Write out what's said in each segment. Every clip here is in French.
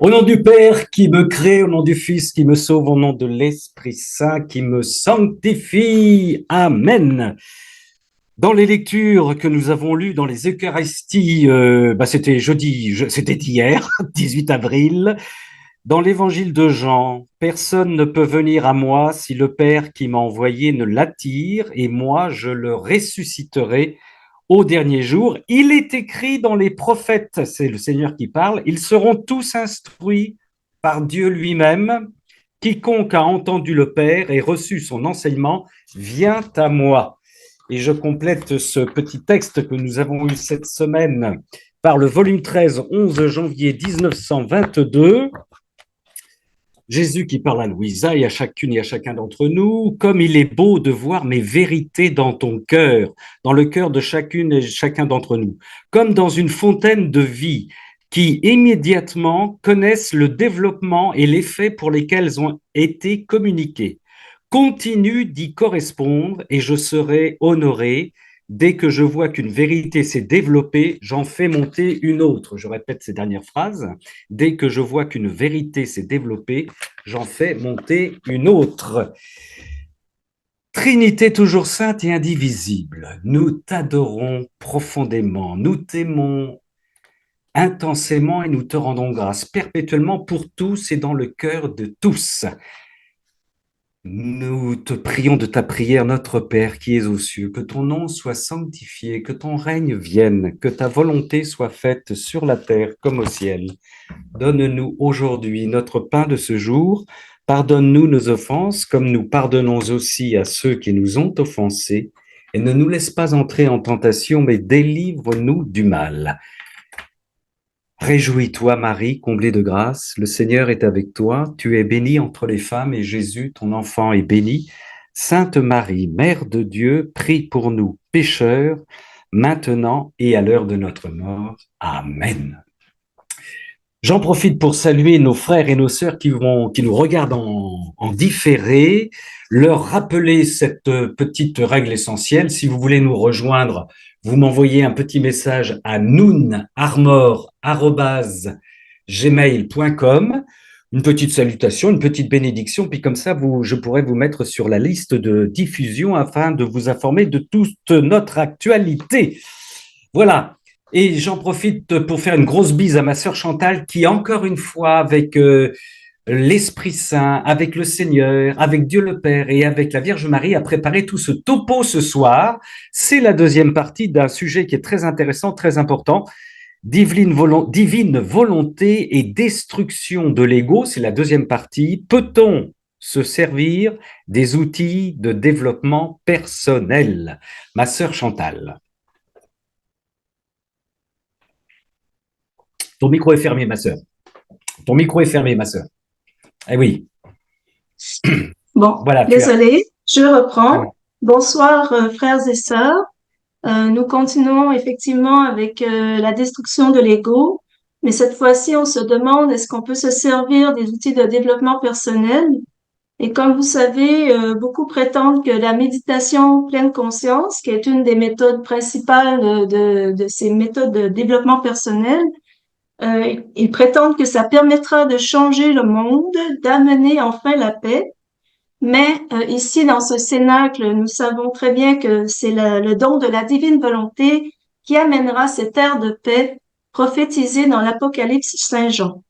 Au nom du Père qui me crée, au nom du Fils qui me sauve, au nom de l'Esprit Saint qui me sanctifie. Amen. Dans les lectures que nous avons lues dans les Eucharisties, c'était c'était hier, 18 avril, dans l'évangile de Jean, personne ne peut venir à moi si le Père qui m'a envoyé ne l'attire, et moi je le ressusciterai au dernier jour. Il est écrit dans les prophètes, c'est le Seigneur qui parle, ils seront tous instruits par Dieu lui-même. Quiconque a entendu le Père et reçu son enseignement vient à moi. Et je complète ce petit texte que nous avons eu cette semaine par le volume 13, 11 janvier 1922. Jésus qui parle à Louisa et à chacune et à chacun d'entre nous, comme il est beau de voir mes vérités dans ton cœur, dans le cœur de chacune et chacun d'entre nous, comme dans une fontaine de vie qui immédiatement connaissent le développement et l'effet pour lesquels elles ont été communiquées. Continue d'y correspondre et je serai honoré. Dès que je vois qu'une vérité s'est développée, j'en fais monter une autre. Je répète ces dernières phrases. Dès que je vois qu'une vérité s'est développée, j'en fais monter une autre. Trinité toujours sainte et indivisible, nous t'adorons profondément, nous t'aimons intensément et nous te rendons grâce perpétuellement pour tous et dans le cœur de tous. Nous te prions de ta prière, notre Père qui es aux cieux, que ton nom soit sanctifié, que ton règne vienne, que ta volonté soit faite sur la terre comme au ciel. Donne-nous aujourd'hui notre pain de ce jour. Pardonne-nous nos offenses, comme nous pardonnons aussi à ceux qui nous ont offensés. Et ne nous laisse pas entrer en tentation, mais délivre-nous du mal. Réjouis-toi, Marie, comblée de grâce, le Seigneur est avec toi. Tu es bénie entre les femmes, et Jésus, ton enfant, est béni. Sainte Marie, Mère de Dieu, prie pour nous pécheurs, maintenant et à l'heure de notre mort. Amen. J'en profite pour saluer nos frères et nos sœurs qui nous regardent en différé, leur rappeler cette petite règle essentielle. Si vous voulez nous rejoindre, vous m'envoyez un petit message à noonarmor@gmail.com, une petite salutation, une petite bénédiction, puis comme ça, je pourrai vous mettre sur la liste de diffusion afin de vous informer de toute notre actualité. Voilà. Et j'en profite pour faire une grosse bise à ma sœur Chantal qui, encore une fois, avec l'Esprit Saint, avec le Seigneur, avec Dieu le Père et avec la Vierge Marie, a préparé tout ce topo ce soir. C'est la deuxième partie d'un sujet qui est très intéressant, très important. Divine volonté et destruction de l'ego, c'est la deuxième partie. Peut-on se servir des outils de développement personnel? Ma sœur Chantal. Ton micro est fermé, ma sœur. Ton micro est fermé, ma sœur. Eh oui. Bon, Voilà, désolée, je Ah reprends. oui. Bonsoir, frères et sœurs. Nous continuons effectivement avec la destruction de l'ego, mais cette fois-ci, on se demande est-ce qu'on peut se servir des outils de développement personnel? Et comme vous savez, beaucoup prétendent que la méditation pleine conscience, qui est une des méthodes principales de ces méthodes de développement personnel, ils prétendent que ça permettra de changer le monde, d'amener enfin la paix. Mais ici, dans ce cénacle, nous savons très bien que c'est le don de la divine volonté qui amènera cette ère de paix prophétisée dans l'Apocalypse Saint Jean.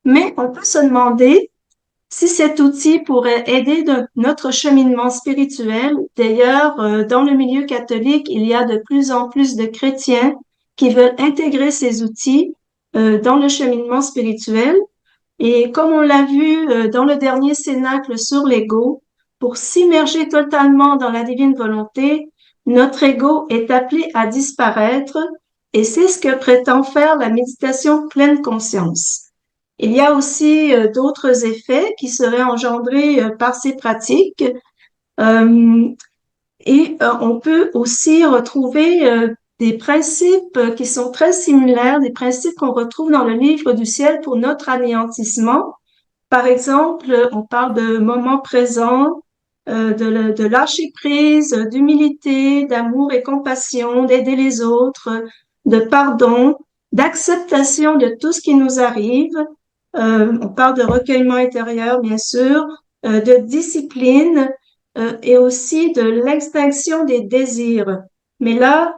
Mais on peut se demander si cet outil pourrait aider notre cheminement spirituel. D'ailleurs, dans le milieu catholique, il y a de plus en plus de chrétiens qui veulent intégrer ces outils dans le cheminement spirituel. Et comme on l'a vu dans le dernier cénacle sur l'ego, pour s'immerger totalement dans la divine volonté, notre ego est appelé à disparaître et c'est ce que prétend faire la méditation pleine conscience. Il y a aussi d'autres effets qui seraient engendrés par ces pratiques euh, on peut aussi retrouver des principes qui sont très similaires, des principes qu'on retrouve dans le livre du ciel pour notre anéantissement. Par exemple, on parle de moment présent, de lâcher prise, d'humilité, d'amour et compassion, d'aider les autres, de pardon, d'acceptation de tout ce qui nous arrive. On parle de recueillement intérieur, bien sûr, de discipline et aussi de l'extinction des désirs. Mais là,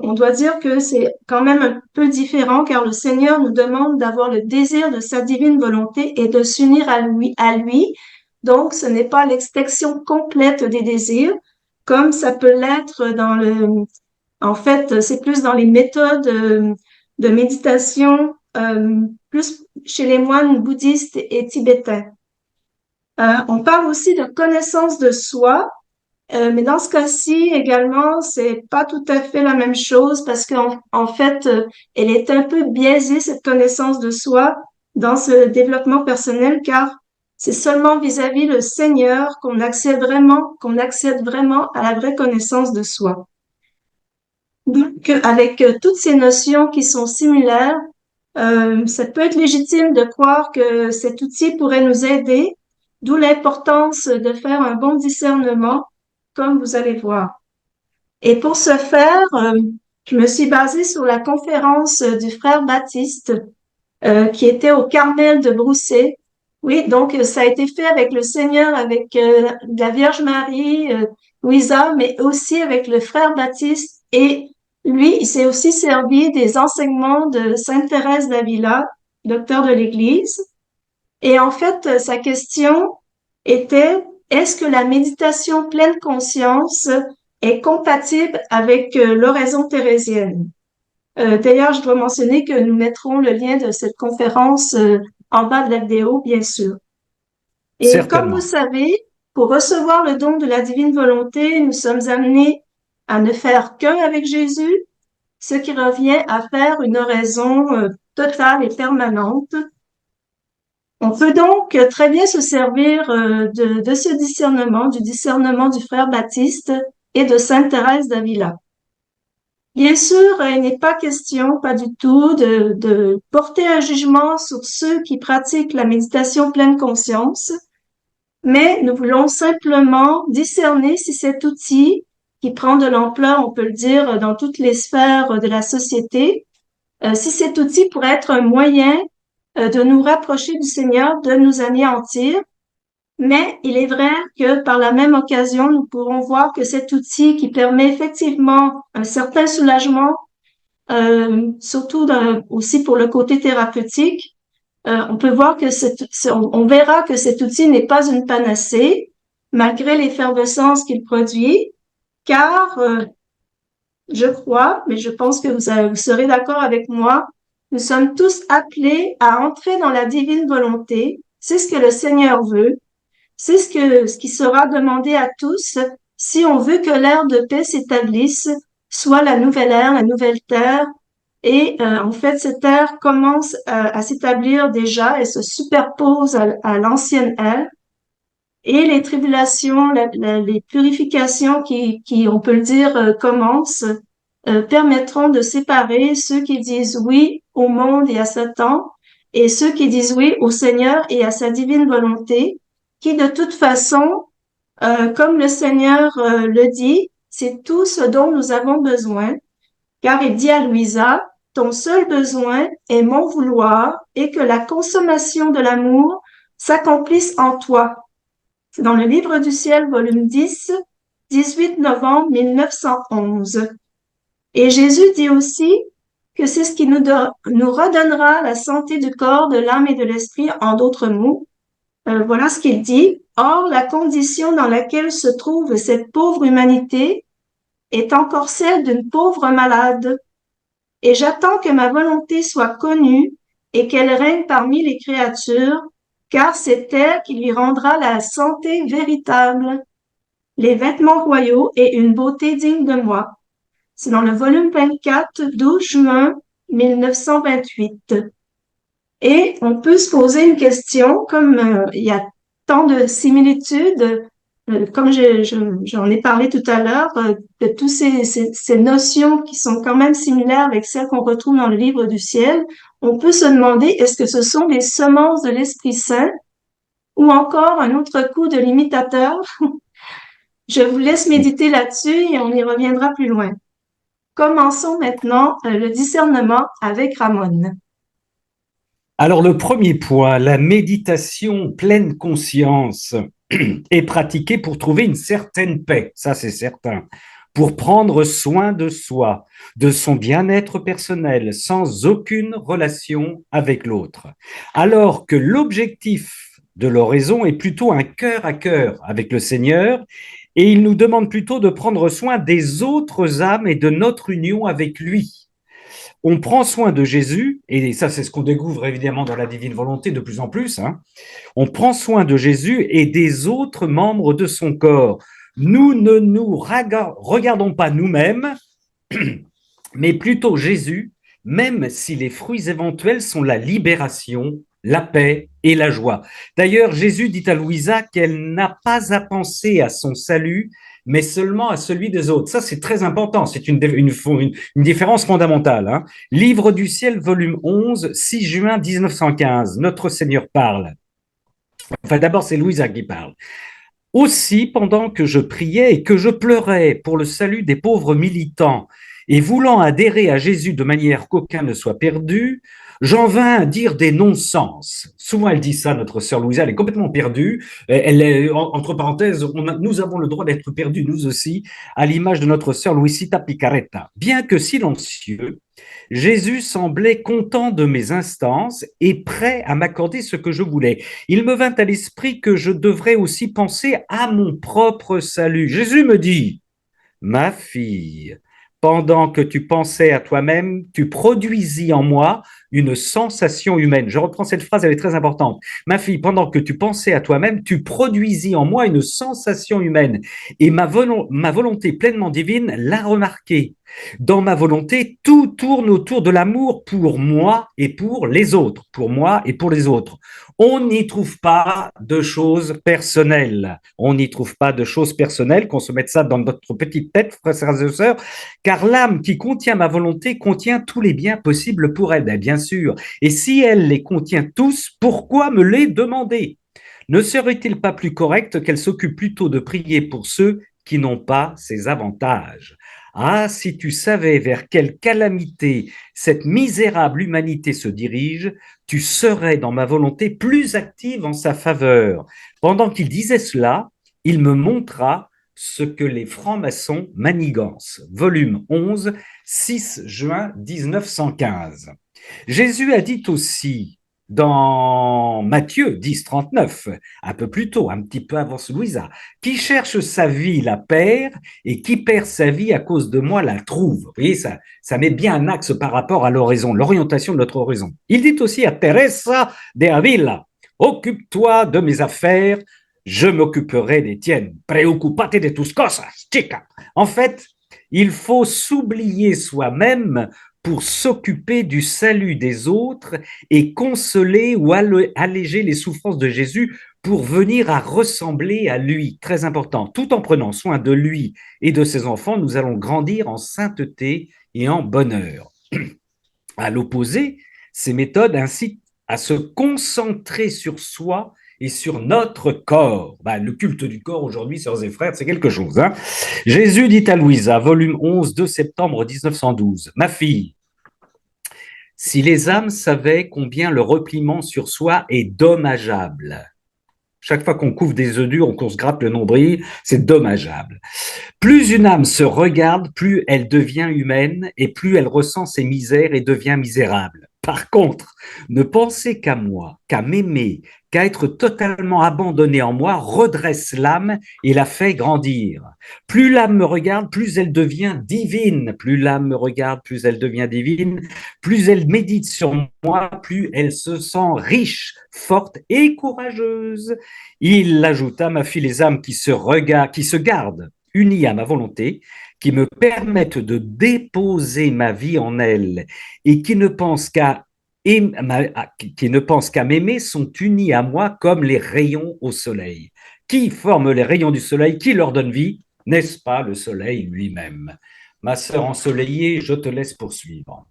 on doit dire que c'est quand même un peu différent car le Seigneur nous demande d'avoir le désir de sa divine volonté et de s'unir à lui, à lui. Donc, ce n'est pas l'extinction complète des désirs, comme ça peut l'être en fait, c'est plus dans les méthodes de méditation, plus chez les moines bouddhistes et tibétains. On parle aussi de connaissance de soi, mais dans ce cas-ci également, c'est pas tout à fait la même chose parce qu'en fait, elle est un peu biaisée, cette connaissance de soi, dans ce développement personnel, car c'est seulement vis-à-vis le Seigneur qu'on accède vraiment à la vraie connaissance de soi. Donc, avec toutes ces notions qui sont similaires, ça peut être légitime de croire que cet outil pourrait nous aider, d'où l'importance de faire un bon discernement, comme vous allez voir. Et pour ce faire, je me suis basée sur la conférence du frère Baptiste, qui était au Carmel de Brousset. Oui, donc ça a été fait avec le Seigneur, avec la Vierge Marie, Louisa, mais aussi avec le frère Baptiste. Et lui, il s'est aussi servi des enseignements de Sainte Thérèse d'Avila, docteur de l'Église. Et en fait, sa question était, est-ce que la méditation pleine conscience est compatible avec l'oraison thérésienne? D'ailleurs, je dois mentionner que nous mettrons le lien de cette conférence en bas de la vidéo, bien sûr. Et comme vous Certainement. savez, pour recevoir le don de la divine volonté, nous sommes amenés à ne faire qu'un avec Jésus, ce qui revient à faire une oraison totale et permanente. On peut donc très bien se servir de ce discernement, du discernement du frère Baptiste et de Sainte Thérèse d'Avila. Bien sûr, il n'est pas question, pas du tout, de porter un jugement sur ceux qui pratiquent la méditation pleine conscience, mais nous voulons simplement discerner si cet outil, qui prend de l'ampleur, on peut le dire, dans toutes les sphères de la société, si cet outil pourrait être un moyen de nous rapprocher du Seigneur, de nous anéantir. Mais il est vrai que par la même occasion, nous pourrons voir que cet outil qui permet effectivement un certain soulagement, surtout aussi pour le côté thérapeutique, on peut voir que on verra que cet outil n'est pas une panacée, malgré l'effervescence qu'il produit, car je crois, mais je pense que vous serez d'accord avec moi, nous sommes tous appelés à entrer dans la divine volonté. C'est ce que le Seigneur veut. C'est ce qui sera demandé à tous si on veut que l'ère de paix s'établisse, soit la nouvelle ère, la nouvelle terre. Et en fait, cette ère commence à s'établir déjà et se superpose à l'ancienne ère. Et les tribulations, les purifications qui, on peut le dire, commencent, permettront de séparer ceux qui disent oui au monde et à Satan et ceux qui disent oui au Seigneur et à sa divine volonté, qui de toute façon, comme le Seigneur le dit, c'est tout ce dont nous avons besoin, car il dit à Louisa, ton seul besoin est mon vouloir et que la consommation de l'amour s'accomplisse en toi. C'est dans le Livre du ciel, volume 10, 18 novembre 1911. Et Jésus dit aussi que c'est ce qui nous redonnera la santé du corps, de l'âme et de l'esprit, en d'autres mots. Voilà ce qu'il dit. Or, la condition dans laquelle se trouve cette pauvre humanité est encore celle d'une pauvre malade. Et j'attends que ma volonté soit connue et qu'elle règne parmi les créatures, car c'est elle qui lui rendra la santé véritable, les vêtements royaux et une beauté digne de moi. C'est dans le volume 24, 12 juin 1928. Et on peut se poser une question, comme il y a tant de similitudes, comme j'en ai parlé tout à l'heure, de toutes ces notions qui sont quand même similaires avec celles qu'on retrouve dans le livre du ciel, on peut se demander, est-ce que ce sont les semences de l'Esprit Saint ou encore un autre coup de l'imitateur? Je vous laisse méditer là-dessus et on y reviendra plus loin. Commençons maintenant le discernement avec Ramon. Alors, le premier point, la méditation pleine conscience est pratiquée pour trouver une certaine paix, ça c'est certain, pour prendre soin de soi, de son bien-être personnel, sans aucune relation avec l'autre. Alors que l'objectif de l'oraison est plutôt un cœur à cœur avec le Seigneur, et il nous demande plutôt de prendre soin des autres âmes et de notre union avec lui. On prend soin de Jésus, et ça c'est ce qu'on découvre évidemment dans la divine volonté de plus en plus, hein. On prend soin de Jésus et des autres membres de son corps. Nous ne nous regardons pas nous-mêmes, mais plutôt Jésus, même si les fruits éventuels sont la libération, la paix et la joie. D'ailleurs, Jésus dit à Louisa qu'elle n'a pas à penser à son salut, mais seulement à celui des autres. Ça, c'est très important. C'est une différence fondamentale, hein. Livre du ciel, volume 11, 6 juin 1915. Notre Seigneur parle. Enfin, d'abord, c'est Louisa qui parle. Aussi, pendant que je priais et que je pleurais pour le salut des pauvres militants, et voulant adhérer à Jésus de manière qu'aucun ne soit perdu, j'en vins à dire des non-sens. Souvent, elle dit ça, notre sœur Louisa, elle est complètement perdue. Elle est, entre parenthèses, nous avons le droit d'être perdus, nous aussi, à l'image de notre sœur Luisita Picaretta. Bien que silencieux, Jésus semblait content de mes instances et prêt à m'accorder ce que je voulais. Il me vint à l'esprit que je devrais aussi penser à mon propre salut. Jésus me dit, ma fille, pendant que tu pensais à toi-même, tu produisis en moi une sensation humaine. Je reprends cette phrase, elle est très importante. Ma fille, pendant que tu pensais à toi-même, tu produisis en moi une sensation humaine. Et ma volonté pleinement divine l'a remarqué. Dans ma volonté, tout tourne autour de l'amour pour moi et pour les autres, pour moi et pour les autres. On n'y trouve pas de choses personnelles. On n'y trouve pas de choses personnelles, qu'on se mette ça dans notre petite tête, frères et sœurs, car l'âme qui contient ma volonté contient tous les biens possibles pour elle, bien sûr. Et si elle les contient tous, pourquoi me les demander? Ne serait-il pas plus correct qu'elle s'occupe plutôt de prier pour ceux qui n'ont pas ces avantages? Ah, si tu savais vers quelle calamité cette misérable humanité se dirige, tu serais dans ma volonté plus active en sa faveur. Pendant qu'il disait cela, il me montra ce que les francs-maçons manigancent. Volume 11, 6 juin 1915. Jésus a dit aussi dans Matthieu 10, 39, un peu plus tôt, un petit peu avant Louisa, qui cherche sa vie la perd et qui perd sa vie à cause de moi la trouve. Vous voyez, ça met bien un axe par rapport à l'horizon, l'orientation de notre horizon. Il dit aussi à Teresa de Avila, occupe-toi de mes affaires, je m'occuperai des tiennes. Preocupate de tus cosas, chica. En fait, il faut s'oublier soi-même pour s'occuper du salut des autres et consoler ou alléger les souffrances de Jésus pour venir à ressembler à lui. Très important. Tout en prenant soin de lui et de ses enfants, nous allons grandir en sainteté et en bonheur. À l'opposé, ces méthodes incitent à se concentrer sur soi et sur notre corps. Le culte du corps aujourd'hui, sœurs et frères, c'est quelque chose, hein. Jésus dit à Louisa, volume 11, 2 septembre 1912, « Ma fille, si les âmes savaient combien le repliement sur soi est dommageable, chaque fois qu'on couvre des œufs durs, qu'on se gratte le nombril, c'est dommageable. Plus une âme se regarde, plus elle devient humaine et plus elle ressent ses misères et devient misérable. Par contre, ne penser qu'à moi, qu'à m'aimer, qu'à être totalement abandonné en moi, redresse l'âme et la fait grandir. Plus l'âme me regarde, plus elle devient divine. Plus l'âme me regarde, plus elle devient divine. Plus elle médite sur moi, plus elle se sent riche, forte et courageuse. Il ajouta, ma fille, les âmes qui se gardent, unies à ma volonté, qui me permettent de déposer ma vie en elles et qui ne pensent qu'à m'aimer sont unis à moi comme les rayons au soleil. Qui forment les rayons du soleil? Qui leur donne vie? N'est-ce pas le soleil lui-même? Ma sœur ensoleillée, je te laisse poursuivre.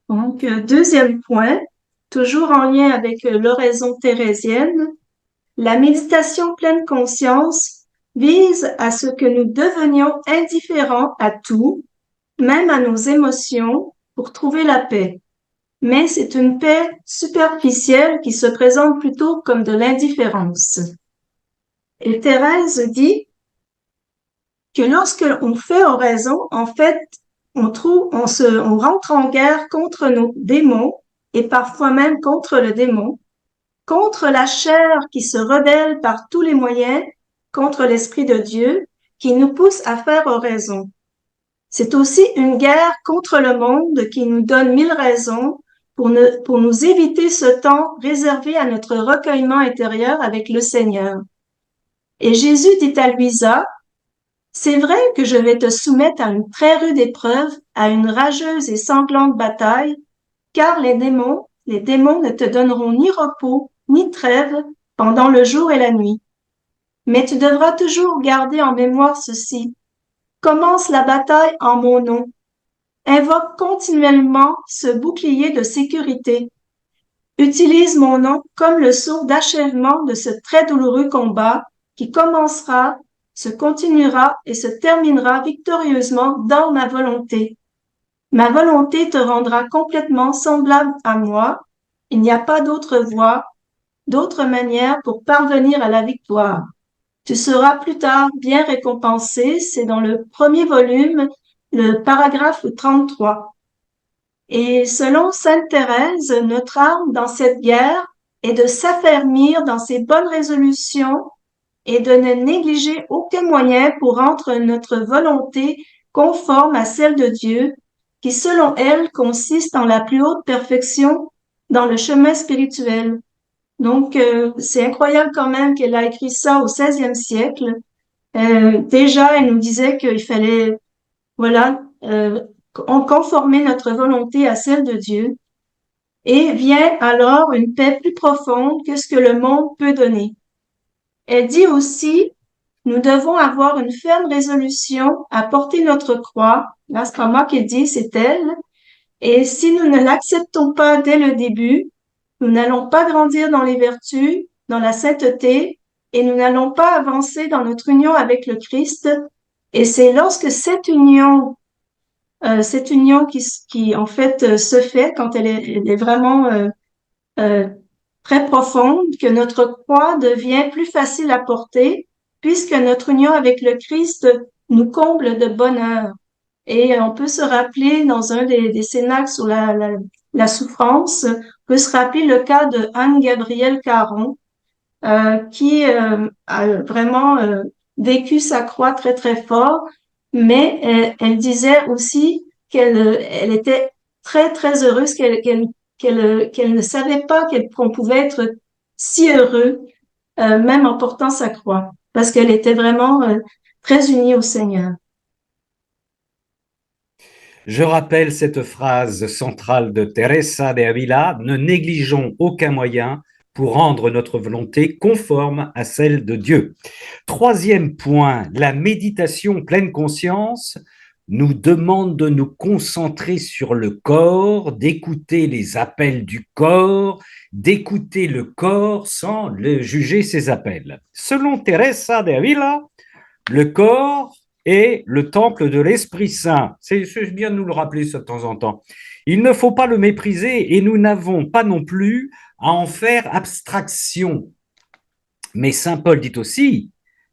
Donc, deuxième point, toujours en lien avec l'oraison thérésienne, la méditation pleine conscience vise à ce que nous devenions indifférents à tout, même à nos émotions, pour trouver la paix. mais c'est une paix superficielle qui se présente plutôt comme de l'indifférence. Et Thérèse dit que lorsque on fait oraison, en fait, on rentre en guerre contre nos démons et parfois même contre le démon, contre la chair qui se rebelle par tous les moyens, contre l'Esprit de Dieu qui nous pousse à faire oraison. C'est aussi une guerre contre le monde qui nous donne 1000 raisons pour nous éviter ce temps réservé à notre recueillement intérieur avec le Seigneur. Et Jésus dit à Luisa, c'est vrai que je vais te soumettre à une très rude épreuve, à une rageuse et sanglante bataille, car les démons ne te donneront ni repos, ni trêve pendant le jour et la nuit. Mais tu devras toujours garder en mémoire ceci. Commence la bataille en mon nom. Invoque continuellement ce bouclier de sécurité. Utilise mon nom comme le sceau d'achèvement de ce très douloureux combat qui commencera, se continuera et se terminera victorieusement dans ma volonté. Ma volonté te rendra complètement semblable à moi. Il n'y a pas d'autre voie, d'autre manière pour parvenir à la victoire. Tu seras plus tard bien récompensé. C'est dans le premier volume, le paragraphe 33. Et selon Sainte Thérèse, notre arme dans cette guerre est de s'affermir dans ses bonnes résolutions et de ne négliger aucun moyen pour rendre notre volonté conforme à celle de Dieu, qui selon elle consiste en la plus haute perfection dans le chemin spirituel. Donc, c'est incroyable quand même qu'elle a écrit ça au XVIe siècle. Déjà, elle nous disait qu'il fallait, voilà, conformer notre volonté à celle de Dieu. Et vient alors une paix plus profonde que ce que le monde peut donner. Elle dit aussi, nous devons avoir une ferme résolution à porter notre croix. Là, c'est pas moi qui le dis, c'est elle. Et si nous ne l'acceptons pas dès le début, nous n'allons pas grandir dans les vertus, dans la sainteté, et nous n'allons pas avancer dans notre union avec le Christ. Et c'est lorsque cette union qui en fait se fait quand elle est vraiment euh, très profonde, que notre croix devient plus facile à porter, puisque notre union avec le Christ nous comble de bonheur. Et on peut se rappeler dans un des cénacles sur la souffrance, on peut se rappeler le cas de Anne-Gabrielle Caron, qui a vraiment vécu sa croix très très fort, mais elle disait aussi elle était très très heureuse qu'elle ne savait pas qu'on pouvait être si heureux même en portant sa croix, parce qu'elle était vraiment très unie au Seigneur. Je rappelle cette phrase centrale de Teresa de Avila, ne négligeons aucun moyen pour rendre notre volonté conforme à celle de Dieu. Troisième point, la méditation pleine conscience nous demande de nous concentrer sur le corps, d'écouter les appels du corps, d'écouter le corps sans le juger ses appels. Selon Teresa de Avila, le corps est le temple de l'Esprit Saint. C'est bien de nous le rappeler ça de temps en temps. Il ne faut pas le mépriser et nous n'avons pas non plus à en faire abstraction. Mais Saint Paul dit aussi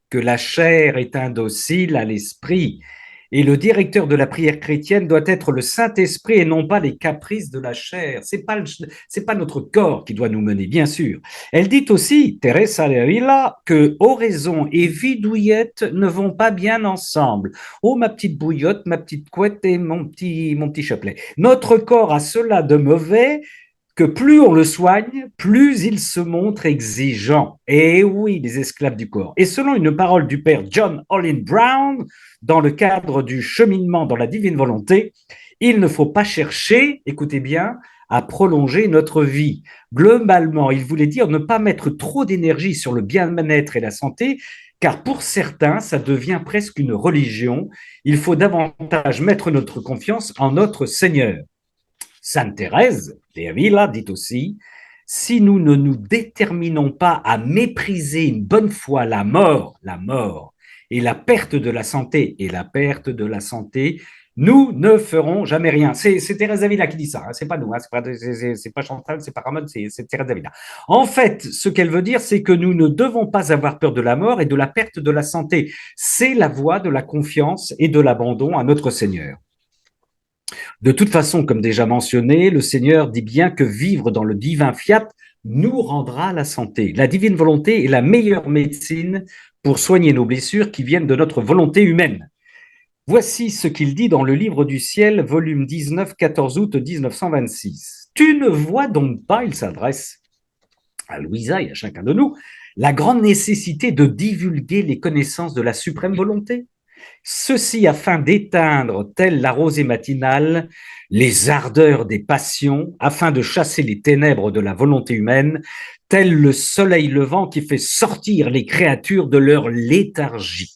que la chair est indocile à l'esprit. Et le directeur de la prière chrétienne doit être le Saint-Esprit et non pas les caprices de la chair. C'est pas notre corps qui doit nous mener, bien sûr. Elle dit aussi, Teresa de Avila, que oraison et vie douillette ne vont pas bien ensemble. Oh, ma petite bouillotte, ma petite couette et mon petit chapelet. Notre corps a cela de mauvais que plus on le soigne, plus il se montre exigeant. Et oui, les esclaves du corps. Et selon une parole du père John Olin Brown, dans le cadre du cheminement dans la divine volonté, il ne faut pas chercher, écoutez bien, à prolonger notre vie. Globalement, il voulait dire ne pas mettre trop d'énergie sur le bien-être et la santé, car pour certains, ça devient presque une religion. Il faut davantage mettre notre confiance en notre Seigneur. Sainte Thérèse de Avila dit aussi, si nous ne nous déterminons pas à mépriser une bonne fois la mort, et la perte de la santé, Nous ne ferons jamais rien. C'est Thérèse d'Avila qui dit ça, hein, c'est pas nous, hein, c'est pas Chantal, c'est pas Ramon, c'est Thérèse d'Avila. En fait, ce qu'elle veut dire, c'est que nous ne devons pas avoir peur de la mort et de la perte de la santé. C'est la voie de la confiance et de l'abandon à notre Seigneur. De toute façon, comme déjà mentionné, le Seigneur dit bien que vivre dans le divin fiat nous rendra la santé. La divine volonté est la meilleure médecine pour soigner nos blessures qui viennent de notre volonté humaine. Voici ce qu'il dit dans le Livre du ciel, volume 19, 14 août 1926. Tu ne vois donc pas, il s'adresse à Louisa et à chacun de nous, la grande nécessité de divulguer les connaissances de la suprême volonté? Ceci afin d'éteindre, telle la rosée matinale, les ardeurs des passions, afin de chasser les ténèbres de la volonté humaine, tel le soleil levant qui fait sortir les créatures de leur léthargie.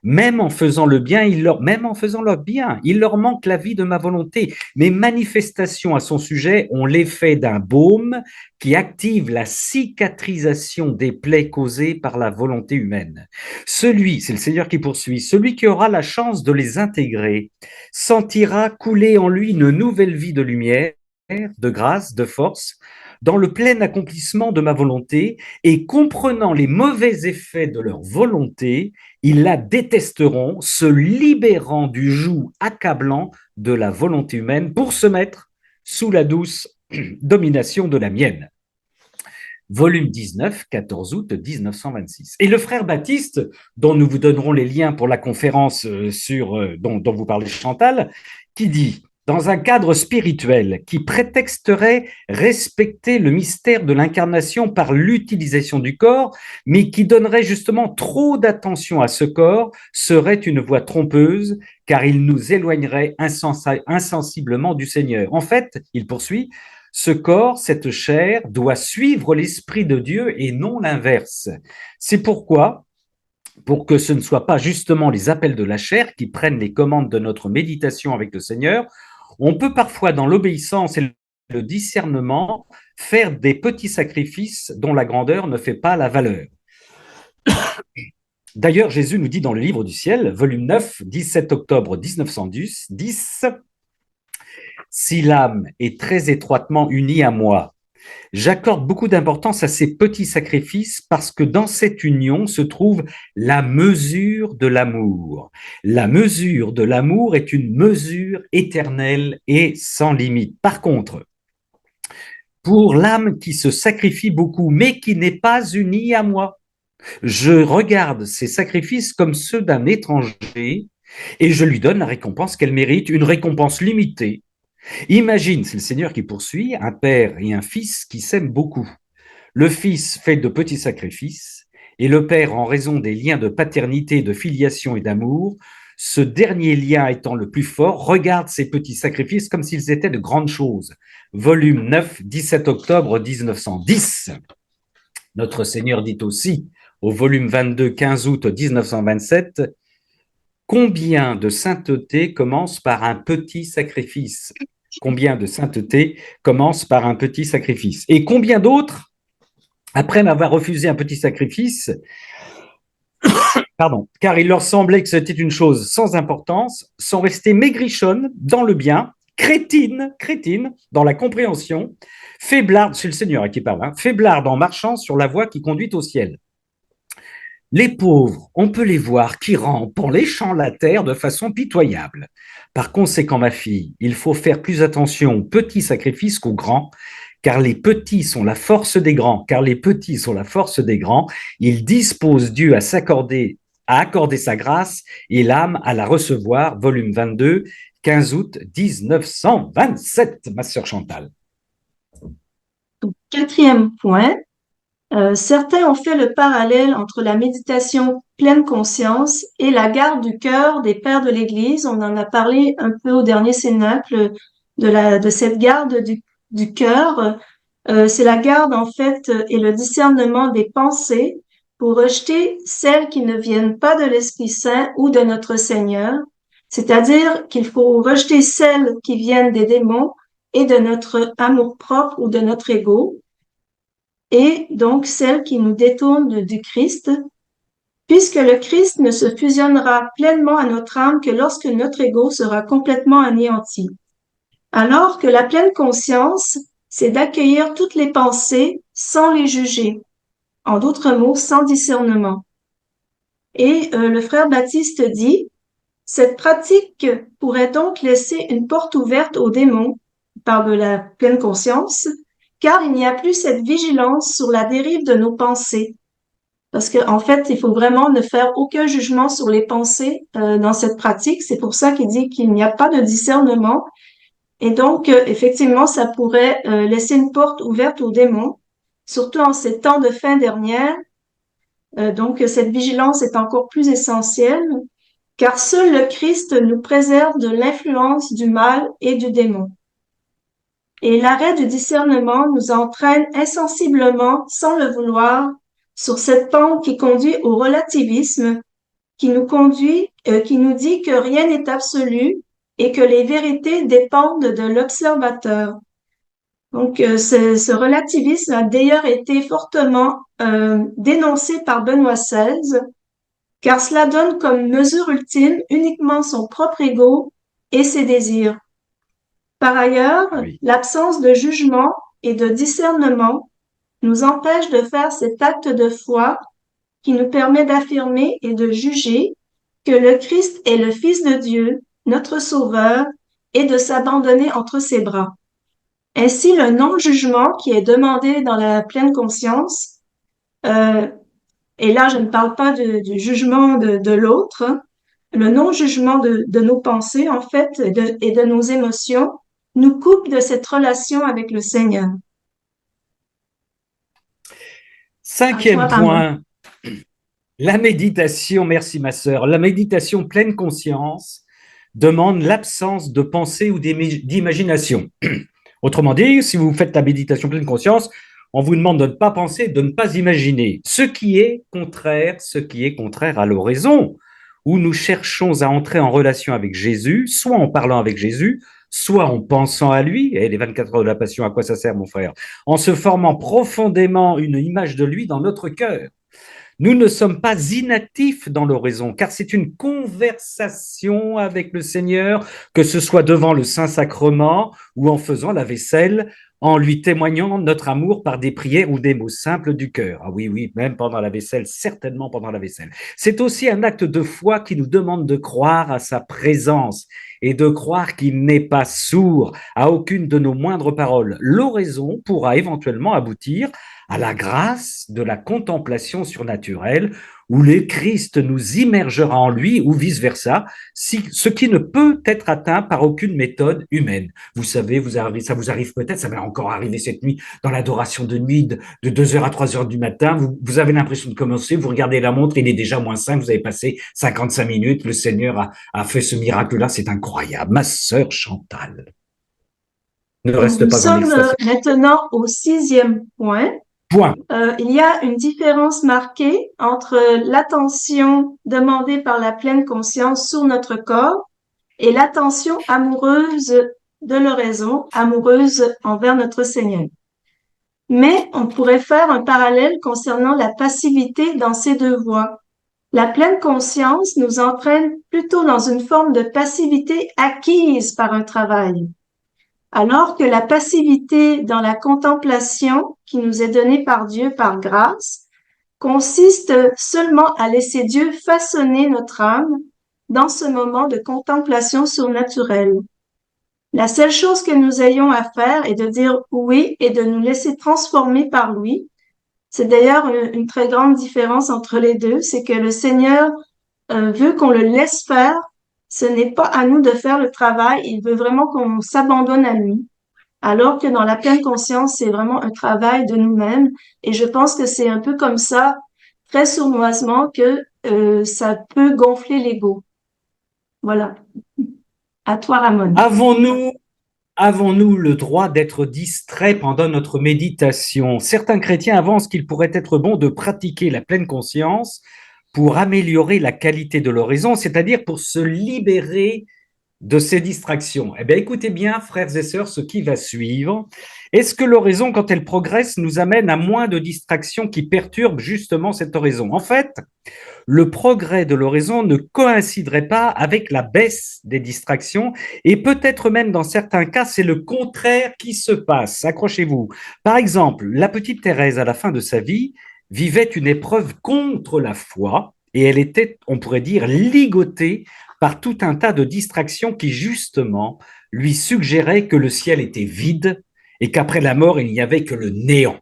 Même en faisant le bien, même en faisant leur bien, il leur manque la vie de ma volonté. Mes manifestations à son sujet ont l'effet d'un baume qui active la cicatrisation des plaies causées par la volonté humaine. Celui, c'est le Seigneur qui poursuit, celui qui aura la chance de les intégrer, sentira couler en lui une nouvelle vie de lumière, de grâce, de force, dans le plein accomplissement de ma volonté, et comprenant les mauvais effets de leur volonté, ils la détesteront, se libérant du joug accablant de la volonté humaine pour se mettre sous la douce domination de la mienne. Volume 19, 14 août 1926. Et le frère Baptiste, dont nous vous donnerons les liens pour la conférence dont vous parlez, Chantal, qui dit dans un cadre spirituel qui prétexterait respecter le mystère de l'incarnation par l'utilisation du corps, mais qui donnerait justement trop d'attention à ce corps, serait une voie trompeuse, car il nous éloignerait insensiblement du Seigneur. En fait, il poursuit, ce corps, cette chair, doit suivre l'Esprit de Dieu et non l'inverse. C'est pourquoi, pour que ce ne soit pas justement les appels de la chair qui prennent les commandes de notre méditation avec le Seigneur, on peut parfois, dans l'obéissance et le discernement, faire des petits sacrifices dont la grandeur ne fait pas la valeur. D'ailleurs, Jésus nous dit dans le Livre du ciel, volume 9, 17 octobre 1910, si l'âme est très étroitement unie à moi, j'accorde beaucoup d'importance à ces petits sacrifices parce que dans cette union se trouve la mesure de l'amour. La mesure de l'amour est une mesure éternelle et sans limite. Par contre, pour l'âme qui se sacrifie beaucoup, mais qui n'est pas unie à moi, je regarde ces sacrifices comme ceux d'un étranger et je lui donne la récompense qu'elle mérite, une récompense limitée. Imagine, c'est le Seigneur qui poursuit, un père et un fils qui s'aiment beaucoup. Le fils fait de petits sacrifices et le père, en raison des liens de paternité, de filiation et d'amour, ce dernier lien étant le plus fort, regarde ces petits sacrifices comme s'ils étaient de grandes choses. Volume 9, 17 octobre 1910. Notre Seigneur dit aussi, au volume 22, 15 août 1927, combien de sainteté commence par un petit sacrifice? Combien de sainteté commence par un petit sacrifice? Et combien d'autres, après m'avoir refusé un petit sacrifice, car il leur semblait que c'était une chose sans importance, sont restés maigrichonnes dans le bien, crétines dans la compréhension, faiblardes, c'est le Seigneur qui parle, hein, faiblardes en marchant sur la voie qui conduit au ciel. Les pauvres, on peut les voir qui rampent en léchant la terre de façon pitoyable. Par conséquent, ma fille, il faut faire plus attention aux petits sacrifices qu'aux grands, car les petits sont la force des grands, Ils disposent Dieu à accorder sa grâce et l'âme à la recevoir. Volume 22, 15 août 1927, ma sœur Chantal. Donc, quatrième point, certains ont fait le parallèle entre la méditation pleine conscience et la garde du cœur des pères de l'Église. On en a parlé un peu au dernier cénacle de cette garde du cœur. C'est la garde, en fait, et le discernement des pensées pour rejeter celles qui ne viennent pas de l'Esprit Saint ou de notre Seigneur. C'est-à-dire qu'il faut rejeter celles qui viennent des démons et de notre amour-propre ou de notre ego, et donc celles qui nous détournent du Christ. puisque le Christ ne se fusionnera pleinement à notre âme que lorsque notre ego sera complètement anéanti. Alors que la pleine conscience, c'est d'accueillir toutes les pensées sans les juger. En d'autres mots, sans discernement. Et le frère Baptiste dit, cette pratique pourrait donc laisser une porte ouverte aux démons, il parle de la pleine conscience, car il n'y a plus cette vigilance sur la dérive de nos pensées. Parce qu'en fait, il faut vraiment ne faire aucun jugement sur les pensées dans cette pratique. C'est pour ça qu'il dit qu'il n'y a pas de discernement. Et donc, effectivement, ça pourrait laisser une porte ouverte aux démons, surtout en ces temps de fin dernière. Donc, cette vigilance est encore plus essentielle, car seul le Christ nous préserve de l'influence du mal et du démon. Et l'arrêt du discernement nous entraîne insensiblement, sans le vouloir, sur cette pente qui conduit au relativisme, qui nous dit que rien n'est absolu et que les vérités dépendent de l'observateur. Donc, ce relativisme a d'ailleurs été fortement dénoncé par Benoît XVI, car cela donne comme mesure ultime uniquement son propre ego et ses désirs. Par ailleurs, Oui. l'absence de jugement et de discernement nous empêche de faire cet acte de foi qui nous permet d'affirmer et de juger que le Christ est le Fils de Dieu, notre Sauveur, et de s'abandonner entre ses bras. Ainsi, le non-jugement qui est demandé dans la pleine conscience, et là je ne parle pas du jugement de l'autre, hein, le non-jugement de nos pensées, en fait, et de nos émotions, nous coupe de cette relation avec le Seigneur. Cinquième point, la méditation, merci ma sœur, la méditation pleine conscience demande l'absence de pensée ou d'imagination. Autrement dit, si vous faites la méditation pleine conscience, on vous demande de ne pas penser, de ne pas imaginer, ce qui est contraire à l'oraison, où nous cherchons à entrer en relation avec Jésus, soit en parlant avec Jésus, soit en pensant à lui, et les 24 heures de la passion, à quoi ça sert mon frère, en se formant profondément une image de lui dans notre cœur. Nous ne sommes pas inactifs dans l'oraison, car c'est une conversation avec le Seigneur, que ce soit devant le Saint-Sacrement ou en faisant la vaisselle, en lui témoignant notre amour par des prières ou des mots simples du cœur. Ah oui, oui, même pendant la vaisselle, certainement pendant la vaisselle. C'est aussi un acte de foi qui nous demande de croire à sa présence et de croire qu'il n'est pas sourd à aucune de nos moindres paroles. L'oraison pourra éventuellement aboutir à la grâce de la contemplation surnaturelle, où le Christ nous immergera en lui, ou vice-versa, ce qui ne peut être atteint par aucune méthode humaine. Vous savez, ça vous arrive peut-être, ça m'est encore arrivé cette nuit, dans l'adoration de nuit, de 2 heures à 3 heures du matin, vous avez l'impression de commencer, vous regardez la montre, il est déjà -5, vous avez passé 55 minutes, le Seigneur a fait ce miracle-là, c'est incroyable. Ma sœur Chantal ne reste Nous pas en sommes extase. maintenant au 6e point. Point. Il y a une différence marquée entre l'attention demandée par la pleine conscience sur notre corps et l'attention amoureuse de l'oraison, amoureuse envers notre Seigneur. Mais on pourrait faire un parallèle concernant la passivité dans ces deux voies. La pleine conscience nous entraîne plutôt dans une forme de passivité acquise par un travail, alors que la passivité dans la contemplation qui nous est donnée par Dieu par grâce consiste seulement à laisser Dieu façonner notre âme dans ce moment de contemplation surnaturelle. La seule chose que nous ayons à faire est de dire oui et de nous laisser transformer par lui. C'est d'ailleurs une très grande différence entre les deux, c'est que le Seigneur veut qu'on le laisse faire. Ce n'est pas à nous de faire le travail, il veut vraiment qu'on s'abandonne à lui. Alors que dans la pleine conscience, c'est vraiment un travail de nous-mêmes. Et je pense que c'est un peu comme ça, très sournoisement, que ça peut gonfler l'ego. Voilà. À toi, Ramon. Avons-nous le droit d'être distraits pendant notre méditation? Certains chrétiens avancent qu'il pourrait être bon de pratiquer la pleine conscience pour améliorer la qualité de l'oraison, c'est-à-dire pour se libérer de ces distractions. Eh bien, écoutez bien, frères et sœurs, ce qui va suivre. Est-ce que l'oraison, quand elle progresse, nous amène à moins de distractions qui perturbent justement cette oraison? En fait, le progrès de l'oraison ne coïnciderait pas avec la baisse des distractions et peut-être même dans certains cas, c'est le contraire qui se passe. Accrochez-vous. Par exemple, la petite Thérèse, à la fin de sa vie, vivait une épreuve contre la foi et elle était, on pourrait dire, ligotée par tout un tas de distractions qui, justement, lui suggéraient que le ciel était vide et qu'après la mort, il n'y avait que le néant.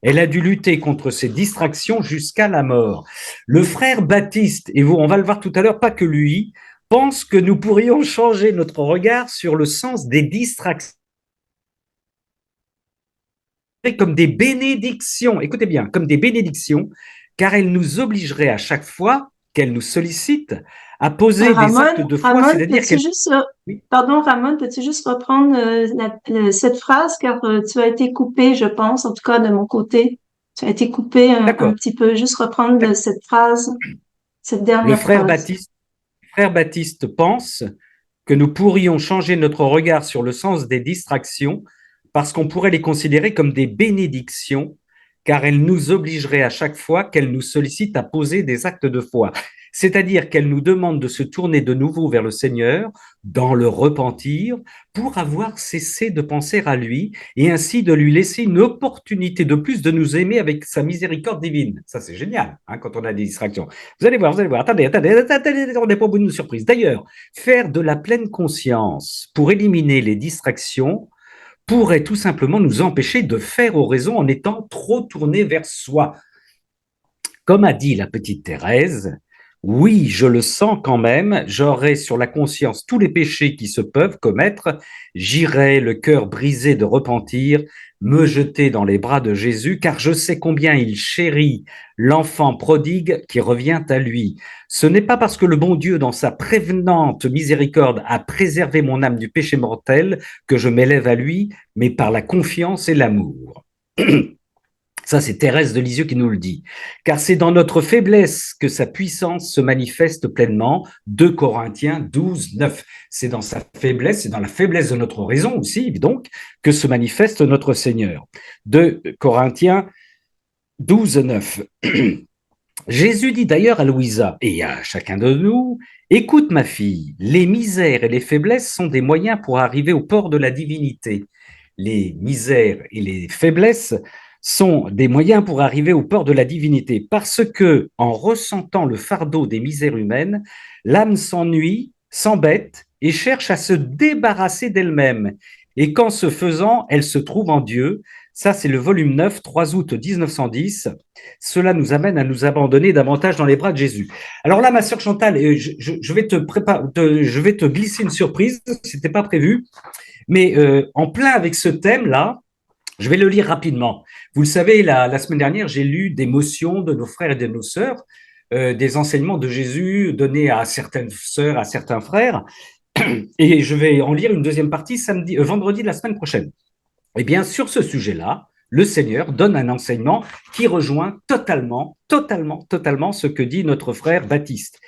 Elle a dû lutter contre ces distractions jusqu'à la mort. Le frère Baptiste, et vous, on va le voir tout à l'heure, pas que lui, pense que nous pourrions changer notre regard sur le sens des distractions comme des bénédictions. Écoutez bien, comme des bénédictions, car elles nous obligeraient à chaque fois qu'elles nous sollicitent à poser des actes de foi, Ramon, c'est-à-dire qu'elles... Oui, pardon, Ramon, peux-tu juste reprendre cette phrase car tu as été coupé, je pense, en tout cas de mon côté. Tu as été coupé un d'accord. petit peu. Juste reprendre cette phrase, cette Le dernière phrase. frère Baptiste pense que nous pourrions changer notre regard sur le sens des distractions parce qu'on pourrait les considérer comme des bénédictions, car elles nous obligeraient à chaque fois qu'elles nous sollicitent à poser des actes de foi. C'est-à-dire qu'elles nous demandent de se tourner de nouveau vers le Seigneur dans le repentir pour avoir cessé de penser à lui et ainsi de lui laisser une opportunité de plus de nous aimer avec sa miséricorde divine. Ça, c'est génial hein, quand on a des distractions. Vous allez voir, vous allez voir. Attendez, on n'est pas au bout de nos surprises. D'ailleurs, faire de la pleine conscience pour éliminer les distractions pourrait tout simplement nous empêcher de faire oraison en étant trop tourné vers soi. Comme a dit la petite Thérèse, oui, je le sens quand même, j'aurai sur la conscience tous les péchés qui se peuvent commettre, j'irai le cœur brisé de repentir, me jeter dans les bras de Jésus, car je sais combien il chérit l'enfant prodigue qui revient à lui. Ce n'est pas parce que le bon Dieu, dans sa prévenante miséricorde, a préservé mon âme du péché mortel que je m'élève à lui, mais par la confiance et l'amour. Ça, c'est Thérèse de Lisieux qui nous le dit. Car c'est dans notre faiblesse que sa puissance se manifeste pleinement. 2 Corinthiens 12, 9. C'est dans sa faiblesse, c'est dans la faiblesse de notre raison aussi, donc, que se manifeste notre Seigneur. 2 Corinthiens 12, 9. Jésus dit d'ailleurs à Louisa et à chacun de nous, écoute ma fille, les misères et les faiblesses sont des moyens pour arriver au port de la divinité. Les misères et les faiblesses sont des moyens pour arriver au port de la divinité, parce que, en ressentant le fardeau des misères humaines, l'âme s'ennuie, s'embête et cherche à se débarrasser d'elle-même. Et qu'en ce faisant, elle se trouve en Dieu. Ça, c'est le volume 9, 3 août 1910. Cela nous amène à nous abandonner davantage dans les bras de Jésus. Alors là, ma sœur Chantal, je vais je vais te glisser une surprise, c'était pas prévu, mais en plein avec ce thème-là, je vais le lire rapidement. Vous le savez, la semaine dernière, j'ai lu des motions de nos frères et de nos sœurs, des enseignements de Jésus donnés à certaines sœurs, à certains frères, et je vais en lire une deuxième partie vendredi de la semaine prochaine. Eh bien, sur ce sujet-là, le Seigneur donne un enseignement qui rejoint totalement ce que dit notre frère Baptiste.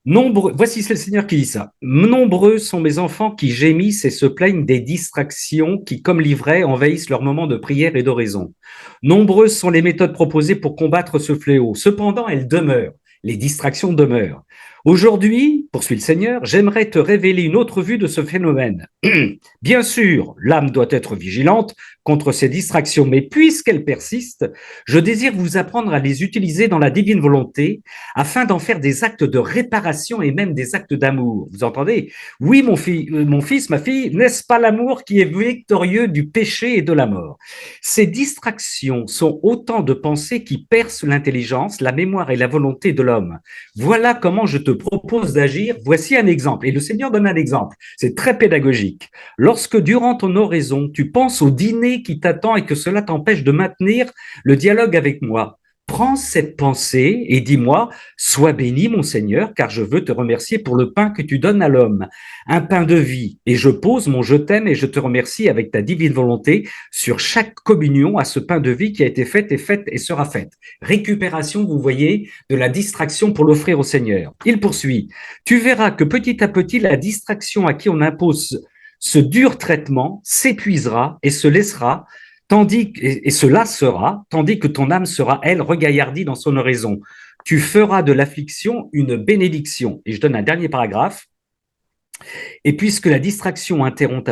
Voici, c'est le Seigneur qui dit ça. Nombreux sont mes enfants qui gémissent et se plaignent des distractions qui, comme l'ivraie, envahissent leur moment de prière et d'oraison. Nombreuses sont les méthodes proposées pour combattre ce fléau. Cependant, elles demeurent. Les distractions demeurent. Aujourd'hui, poursuit le Seigneur, j'aimerais te révéler une autre vue de ce phénomène. Bien sûr, l'âme doit être vigilante contre ces distractions, mais puisqu'elles persistent, je désire vous apprendre à les utiliser dans la divine volonté afin d'en faire des actes de réparation et même des actes d'amour. Vous entendez? Oui, mon fils, ma fille, n'est-ce pas l'amour qui est victorieux du péché et de la mort? Ces distractions sont autant de pensées qui percent l'intelligence, la mémoire et la volonté de l'homme. Voilà comment je te propose d'agir. Voici un exemple. Et le Seigneur donne un exemple. C'est très pédagogique. Lorsque durant ton oraison, tu penses au dîner qui t'attend et que cela t'empêche de maintenir le dialogue avec moi, prends cette pensée et dis-moi, sois béni mon Seigneur, car je veux te remercier pour le pain que tu donnes à l'homme, un pain de vie, et je pose mon je t'aime et je te remercie avec ta divine volonté sur chaque communion à ce pain de vie qui a été fait et sera faite. Récupération, vous voyez, de la distraction pour l'offrir au Seigneur. Il poursuit, tu verras que petit à petit, la distraction à qui on impose ce dur traitement s'épuisera et se laissera et cela sera, tandis que ton âme sera, elle, regaillardie dans son oraison. tu feras de l'affliction une bénédiction. Et je donne un dernier paragraphe. Et puisque la distraction interrompt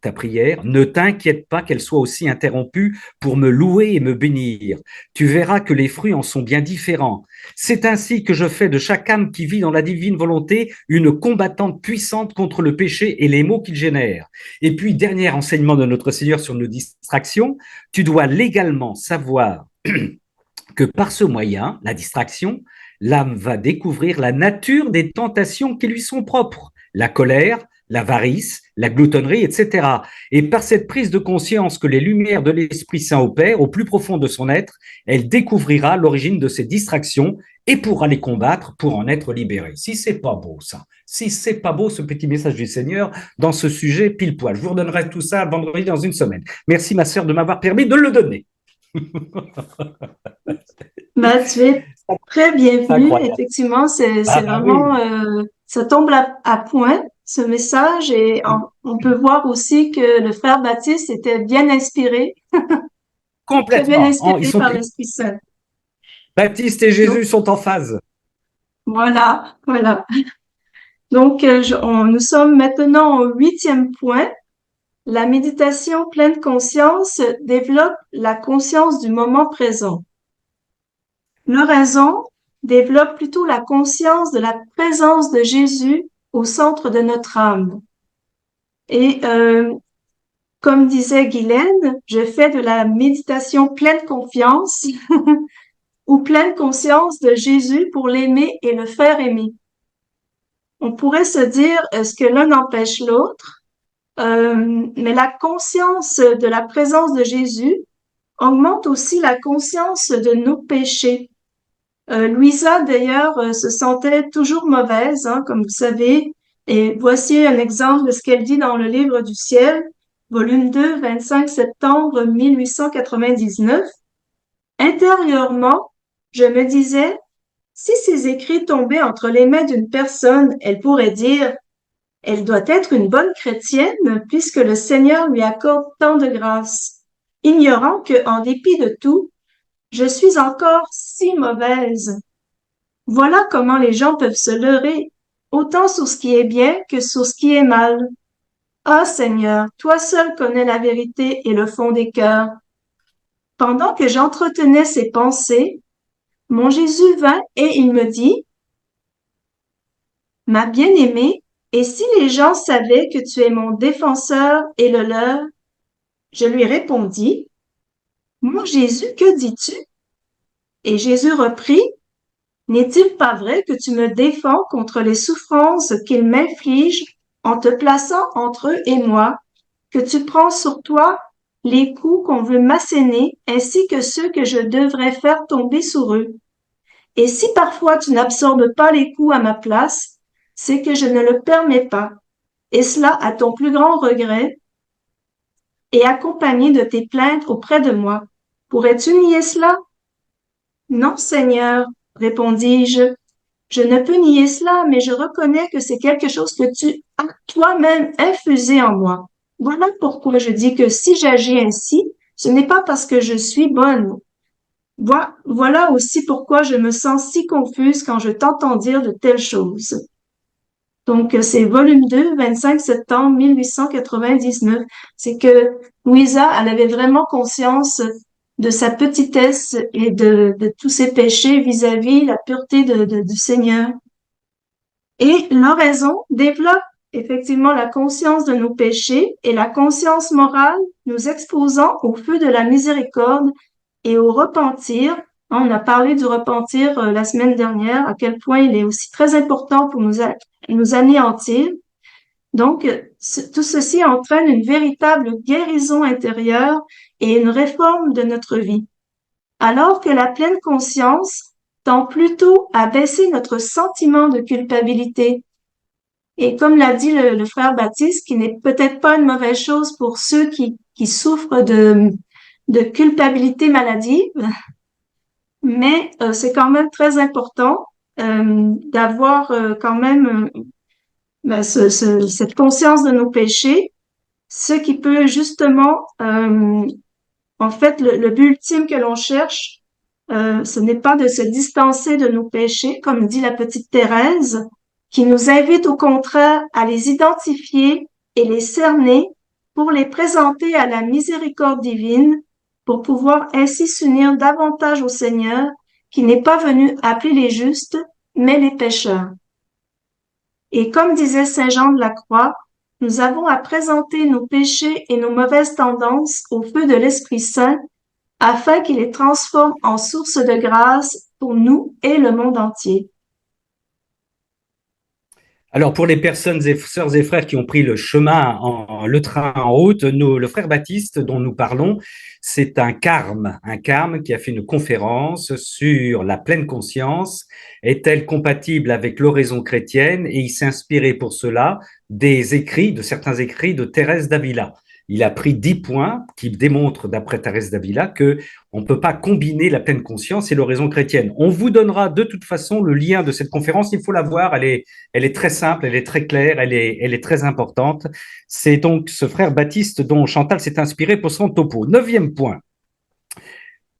ta prière, ne t'inquiète pas qu'elle soit aussi interrompue pour me louer et me bénir. Tu verras que les fruits en sont bien différents. C'est ainsi que je fais de chaque âme qui vit dans la divine volonté une combattante puissante contre le péché et les maux qu'il génère. Et puis, dernier enseignement de notre Seigneur sur nos distractions, tu dois légalement savoir que par ce moyen, la distraction, l'âme va découvrir la nature des tentations qui lui sont propres, la colère, l'avarice, la gloutonnerie, etc. Et par cette prise de conscience que les lumières de l'Esprit Saint opèrent au plus profond de son être, elle découvrira l'origine de ces distractions et pourra les combattre pour en être libérée. Si c'est pas beau ça, si c'est pas beau ce petit message du Seigneur dans ce sujet pile poil. Je vous redonnerai tout ça vendredi dans une semaine. Merci ma sœur de m'avoir permis de le donner. Bah, tu es très bienvenue. Incroyable. Effectivement, c'est Ah bah oui, vraiment, ça tombe à point, ce message, et on peut voir aussi que le frère Baptiste était bien inspiré, très bien complètement. Ils inspiré sont par l'Esprit Saint. Baptiste et Donc, Jésus sont en phase. voilà, voilà. Donc, nous sommes maintenant au 8e point. La méditation pleine conscience développe la conscience du moment présent. L'oraison développe plutôt la conscience de la présence de Jésus au centre de notre âme. Et comme disait Guylaine, je fais de la méditation pleine confiance ou pleine conscience de Jésus pour l'aimer et le faire aimer. On pourrait se dire, est-ce que l'un empêche l'autre? Mais la conscience de la présence de Jésus augmente aussi la conscience de nos péchés. Louisa, d'ailleurs, se sentait toujours mauvaise, hein, comme vous savez, et voici un exemple de ce qu'elle dit dans le Livre du ciel, volume 2, 25 septembre 1899. Intérieurement, je me disais, si ces écrits tombaient entre les mains d'une personne, elle pourrait dire, elle doit être une bonne chrétienne puisque le Seigneur lui accorde tant de grâce, ignorant que, en dépit de tout, je suis encore si mauvaise. Voilà comment les gens peuvent se leurrer, autant sur ce qui est bien que sur ce qui est mal. Ah Seigneur, toi seul connais la vérité et le fond des cœurs. Pendant que j'entretenais ces pensées, mon Jésus vint et il me dit, ma bien-aimée, et si les gens savaient que tu es mon défenseur et le leur? Je lui répondis, mon Jésus, que dis-tu? Et Jésus reprit, n'est-il pas vrai que tu me défends contre les souffrances qu'ils m'infligent en te plaçant entre eux et moi, que tu prends sur toi les coups qu'on veut m'asséner ainsi que ceux que je devrais faire tomber sur eux? Et si parfois tu n'absorbes pas les coups à ma place, c'est que je ne le permets pas, et cela à ton plus grand regret, et accompagné de tes plaintes auprès de moi. Pourrais-tu nier cela? Non, Seigneur, répondis-je. Je ne peux nier cela, mais je reconnais que c'est quelque chose que tu as toi-même infusé en moi. Voilà pourquoi je dis que si j'agis ainsi, ce n'est pas parce que je suis bonne. Voilà aussi pourquoi je me sens si confuse quand je t'entends dire de telles choses. Donc, c'est volume 2, 25 septembre 1899. C'est que Louisa, elle avait vraiment conscience de sa petitesse et de tous ses péchés vis-à-vis la pureté du Seigneur. Et l'oraison développe effectivement la conscience de nos péchés et la conscience morale nous exposant au feu de la miséricorde et au repentir. On a parlé du repentir la semaine dernière, à quel point il est aussi très important pour nous anéantir. Donc, tout ceci entraîne une véritable guérison intérieure et une réforme de notre vie. Alors que la pleine conscience tend plutôt à baisser notre sentiment de culpabilité. Et comme l'a dit le frère Baptiste, qui n'est peut-être pas une mauvaise chose pour ceux qui souffrent de culpabilité maladive, mais c'est quand même très important d'avoir quand même cette conscience de nos péchés, ce qui peut justement, en fait, le but ultime que l'on cherche, Ce n'est pas de se distancer de nos péchés, comme dit la petite Thérèse, qui nous invite au contraire à les identifier et les cerner pour les présenter à la miséricorde divine, pour pouvoir ainsi s'unir davantage au Seigneur, qui n'est pas venu appeler les justes, mais les pécheurs. Et comme disait Saint Jean de la Croix, nous avons à présenter nos péchés et nos mauvaises tendances au feu de l'Esprit Saint afin qu'il les transforme en source de grâce pour nous et le monde entier. Alors, pour les personnes et sœurs et frères qui ont pris le chemin, le train en route, le frère Baptiste dont nous parlons, c'est un carme qui a fait une conférence sur la pleine conscience. Est-elle compatible avec l'oraison chrétienne? Et il s'est inspiré pour cela de certains écrits de Thérèse d'Avila. Il a pris 10 points qui démontrent, d'après Thérèse d'Avila, que on ne peut pas combiner la pleine conscience et l'oraison chrétienne. On vous donnera de toute façon le lien de cette conférence, il faut la voir, elle est très simple, elle est très claire, elle est très importante. C'est donc ce frère Baptiste dont Chantal s'est inspiré pour son topo. 9e point.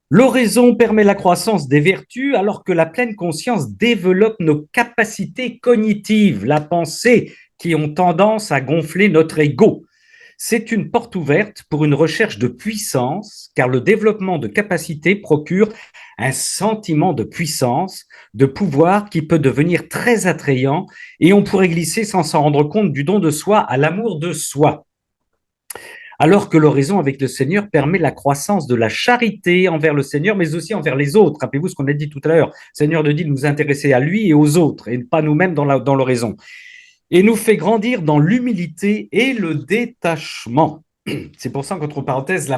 L'oraison permet la croissance des vertus alors que la pleine conscience développe nos capacités cognitives, la pensée, qui ont tendance à gonfler notre ego. C'est une porte ouverte pour une recherche de puissance, car le développement de capacités procure un sentiment de puissance, de pouvoir qui peut devenir très attrayant, et on pourrait glisser sans s'en rendre compte du don de soi à l'amour de soi. Alors que l'oraison avec le Seigneur permet la croissance de la charité envers le Seigneur, mais aussi envers les autres. Rappelez-vous ce qu'on a dit tout à l'heure. Le Seigneur nous dit de nous intéresser à lui et aux autres, et pas nous-mêmes dans l'oraison. Et nous fait grandir dans l'humilité et le détachement. C'est pour ça qu'entre parenthèses, la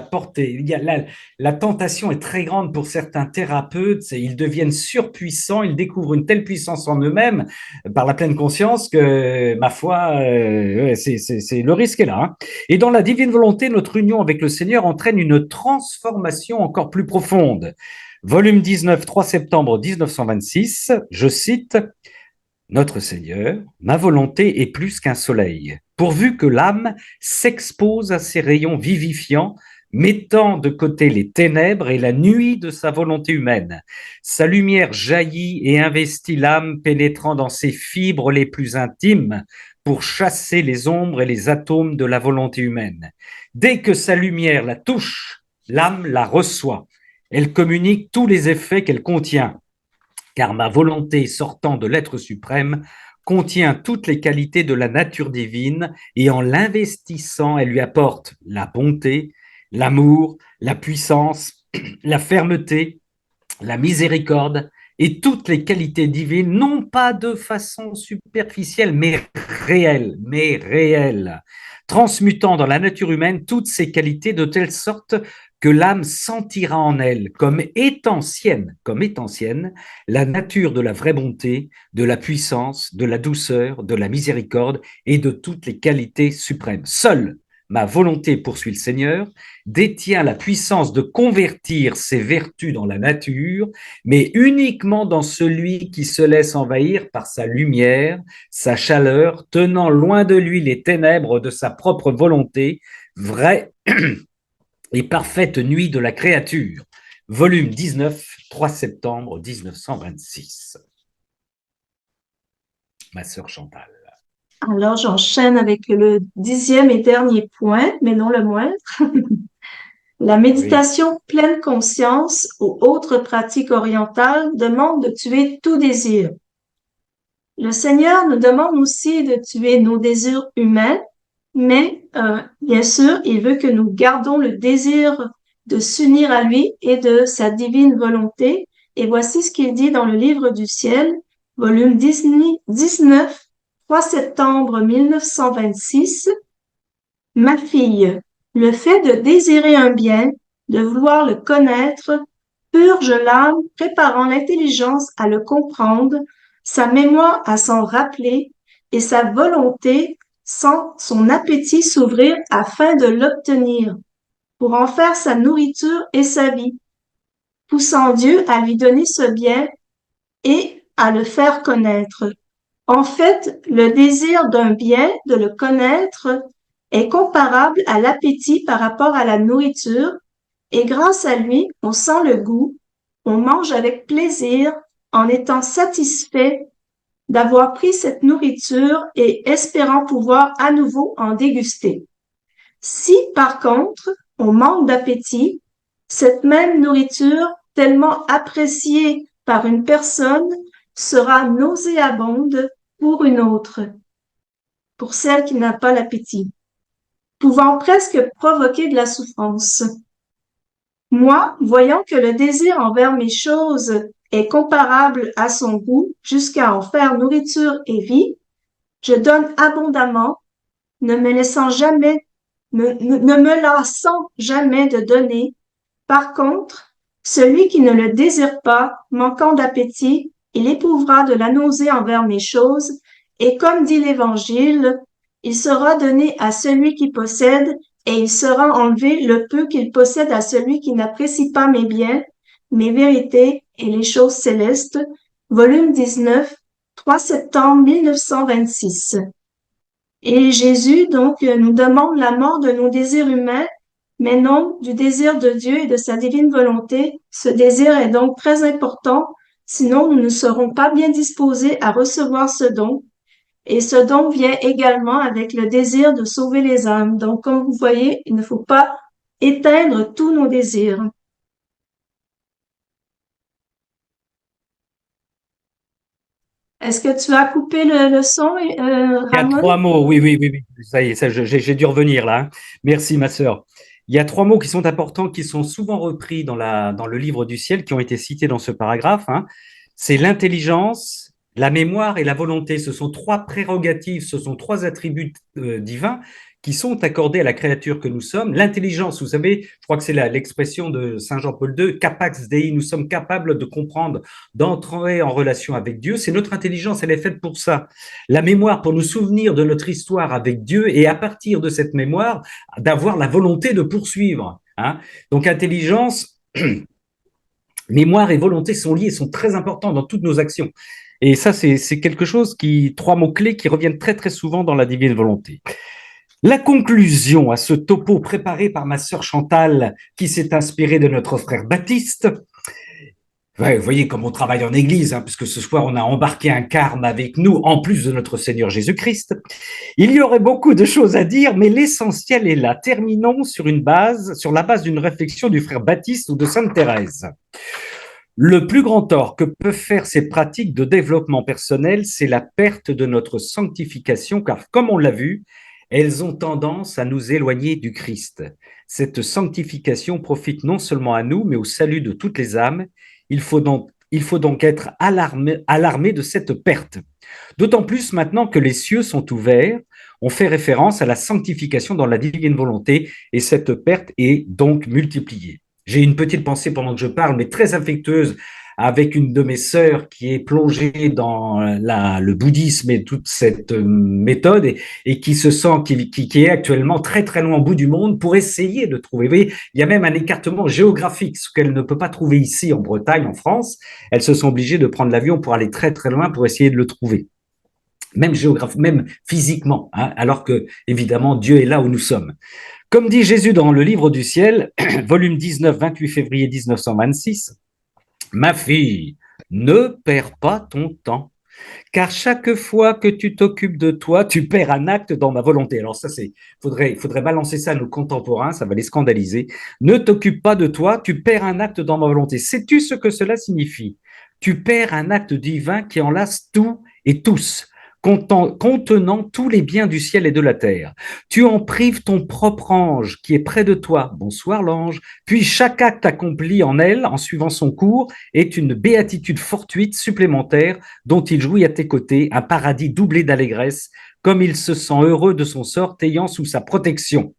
tentation est très grande pour certains thérapeutes. Ils deviennent surpuissants, ils découvrent une telle puissance en eux-mêmes par la pleine conscience que, ma foi, le risque est là. Hein. Et dans la divine volonté, notre union avec le Seigneur entraîne une transformation encore plus profonde. Volume 19, 3 septembre 1926, je cite « Notre Seigneur, ma volonté est plus qu'un soleil, pourvu que l'âme s'expose à ses rayons vivifiants, mettant de côté les ténèbres et la nuit de sa volonté humaine. Sa lumière jaillit et investit l'âme, pénétrant dans ses fibres les plus intimes pour chasser les ombres et les atomes de la volonté humaine. Dès que sa lumière la touche, l'âme la reçoit. Elle communique tous les effets qu'elle contient. Car ma volonté sortant de l'être suprême contient toutes les qualités de la nature divine et en l'investissant, elle lui apporte la bonté, l'amour, la puissance, la fermeté, la miséricorde et toutes les qualités divines, non pas de façon superficielle, mais réelle, transmutant dans la nature humaine toutes ces qualités de telle sorte que l'âme sentira en elle, comme étant sienne, la nature de la vraie bonté, de la puissance, de la douceur, de la miséricorde et de toutes les qualités suprêmes. Seule ma volonté, poursuit le Seigneur, détient la puissance de convertir ses vertus dans la nature, mais uniquement dans celui qui se laisse envahir par sa lumière, sa chaleur, tenant loin de lui les ténèbres de sa propre volonté, vraie et parfaite nuit de la créature. Volume 19, 3 septembre 1926. Ma sœur Chantal. Alors, j'enchaîne avec le 10e et dernier point, mais non le moindre. La méditation pleine conscience ou autres pratiques orientales demande de tuer tout désir. Le Seigneur nous demande aussi de tuer nos désirs humains, mais bien sûr, il veut que nous gardons le désir de s'unir à lui et de sa divine volonté. Et voici ce qu'il dit dans le Livre du ciel, volume 19, 3 septembre 1926. Ma fille, le fait de désirer un bien, de vouloir le connaître, purge l'âme, préparant l'intelligence à le comprendre, sa mémoire à s'en rappeler et sa volonté sans son appétit s'ouvrir afin de l'obtenir, pour en faire sa nourriture et sa vie, poussant Dieu à lui donner ce bien et à le faire connaître. En fait, le désir d'un bien, de le connaître, est comparable à l'appétit par rapport à la nourriture, et grâce à lui, on sent le goût, on mange avec plaisir en étant satisfait d'avoir pris cette nourriture et espérant pouvoir à nouveau en déguster. Si, par contre, on manque d'appétit, cette même nourriture, tellement appréciée par une personne, sera nauséabonde pour une autre, pour celle qui n'a pas l'appétit, pouvant presque provoquer de la souffrance. Moi, voyant que le désir envers mes choses est comparable à son goût jusqu'à en faire nourriture et vie, je donne abondamment, ne me laissant jamais, ne me lassant jamais de donner. Par contre, celui qui ne le désire pas, manquant d'appétit, il éprouvera de la nausée envers mes choses, et comme dit l'Évangile, il sera donné à celui qui possède, et il sera enlevé le peu qu'il possède à celui qui n'apprécie pas mes biens, mes vérités et les choses célestes. Volume 19, 3 septembre 1926. Et Jésus, donc, nous demande la mort de nos désirs humains, mais non du désir de Dieu et de sa divine volonté. Ce désir est donc très important, sinon nous ne serons pas bien disposés à recevoir ce don. Et ce don vient également avec le désir de sauver les âmes. Donc, comme vous voyez, il ne faut pas éteindre tous nos désirs. Est-ce que tu as coupé le son, Il y a Ramon? 3 mots, oui, oui, oui, oui. Ça y est, ça, j'ai dû revenir là, hein. Merci, ma sœur. Il y a 3 mots qui sont importants, qui sont souvent repris dans le livre du ciel, qui ont été cités dans ce paragraphe, hein. C'est l'intelligence, la mémoire et la volonté. Ce sont 3 prérogatives, ce sont 3 attributs divins qui sont accordés à la créature que nous sommes. L'intelligence, vous savez, je crois que c'est l'expression de Saint Jean-Paul II, capax Dei, nous sommes capables de comprendre, d'entrer en relation avec Dieu. C'est notre intelligence, elle est faite pour ça. La mémoire, pour nous souvenir de notre histoire avec Dieu, et à partir de cette mémoire, d'avoir la volonté de poursuivre, hein. Donc intelligence, mémoire et volonté sont liés, sont très importants dans toutes nos actions. Et ça, c'est quelque chose 3 mots-clés qui reviennent très très souvent dans la divine volonté. La conclusion à ce topo préparé par ma sœur Chantal, qui s'est inspirée de notre frère Baptiste. Ouais, vous voyez comme on travaille en église, hein, puisque ce soir on a embarqué un carme avec nous, en plus de notre Seigneur Jésus-Christ. Il y aurait beaucoup de choses à dire, mais l'essentiel est là. Terminons sur la base d'une réflexion du frère Baptiste ou de Sainte Thérèse. Le plus grand tort que peuvent faire ces pratiques de développement personnel, c'est la perte de notre sanctification, car comme on l'a vu, elles ont tendance à nous éloigner du Christ. Cette sanctification profite non seulement à nous, mais au salut de toutes les âmes. Il faut donc être alarmé de cette perte. D'autant plus maintenant que les cieux sont ouverts, on fait référence à la sanctification dans la divine volonté, et cette perte est donc multipliée. J'ai une petite pensée pendant que je parle, mais très affectueuse, avec une de mes sœurs qui est plongée dans le bouddhisme et toute cette méthode, et qui se sent, qui est actuellement très très loin au bout du monde pour essayer de trouver. Vous voyez, il y a même un écartement géographique, ce qu'elle ne peut pas trouver ici en Bretagne, en France. Elles se sont obligées de prendre l'avion pour aller très très loin pour essayer de le trouver. Même même physiquement, hein, alors que évidemment Dieu est là où nous sommes. Comme dit Jésus dans le livre du ciel, volume 19, 28 février 1926, ma fille, ne perds pas ton temps, car chaque fois que tu t'occupes de toi, tu perds un acte dans ma volonté. Alors ça, il faudrait balancer ça à nos contemporains, ça va les scandaliser. Ne t'occupe pas de toi, tu perds un acte dans ma volonté. Sais-tu ce que cela signifie? Tu perds un acte divin qui enlace tout et tous, contenant tous les biens du ciel et de la terre. Tu en prives ton propre ange qui est près de toi. Bonsoir l'ange. Puis chaque acte accompli en elle, en suivant son cours, est une béatitude fortuite supplémentaire dont il jouit à tes côtés, un paradis doublé d'allégresse, comme il se sent heureux de son sort, t'ayant sous sa protection.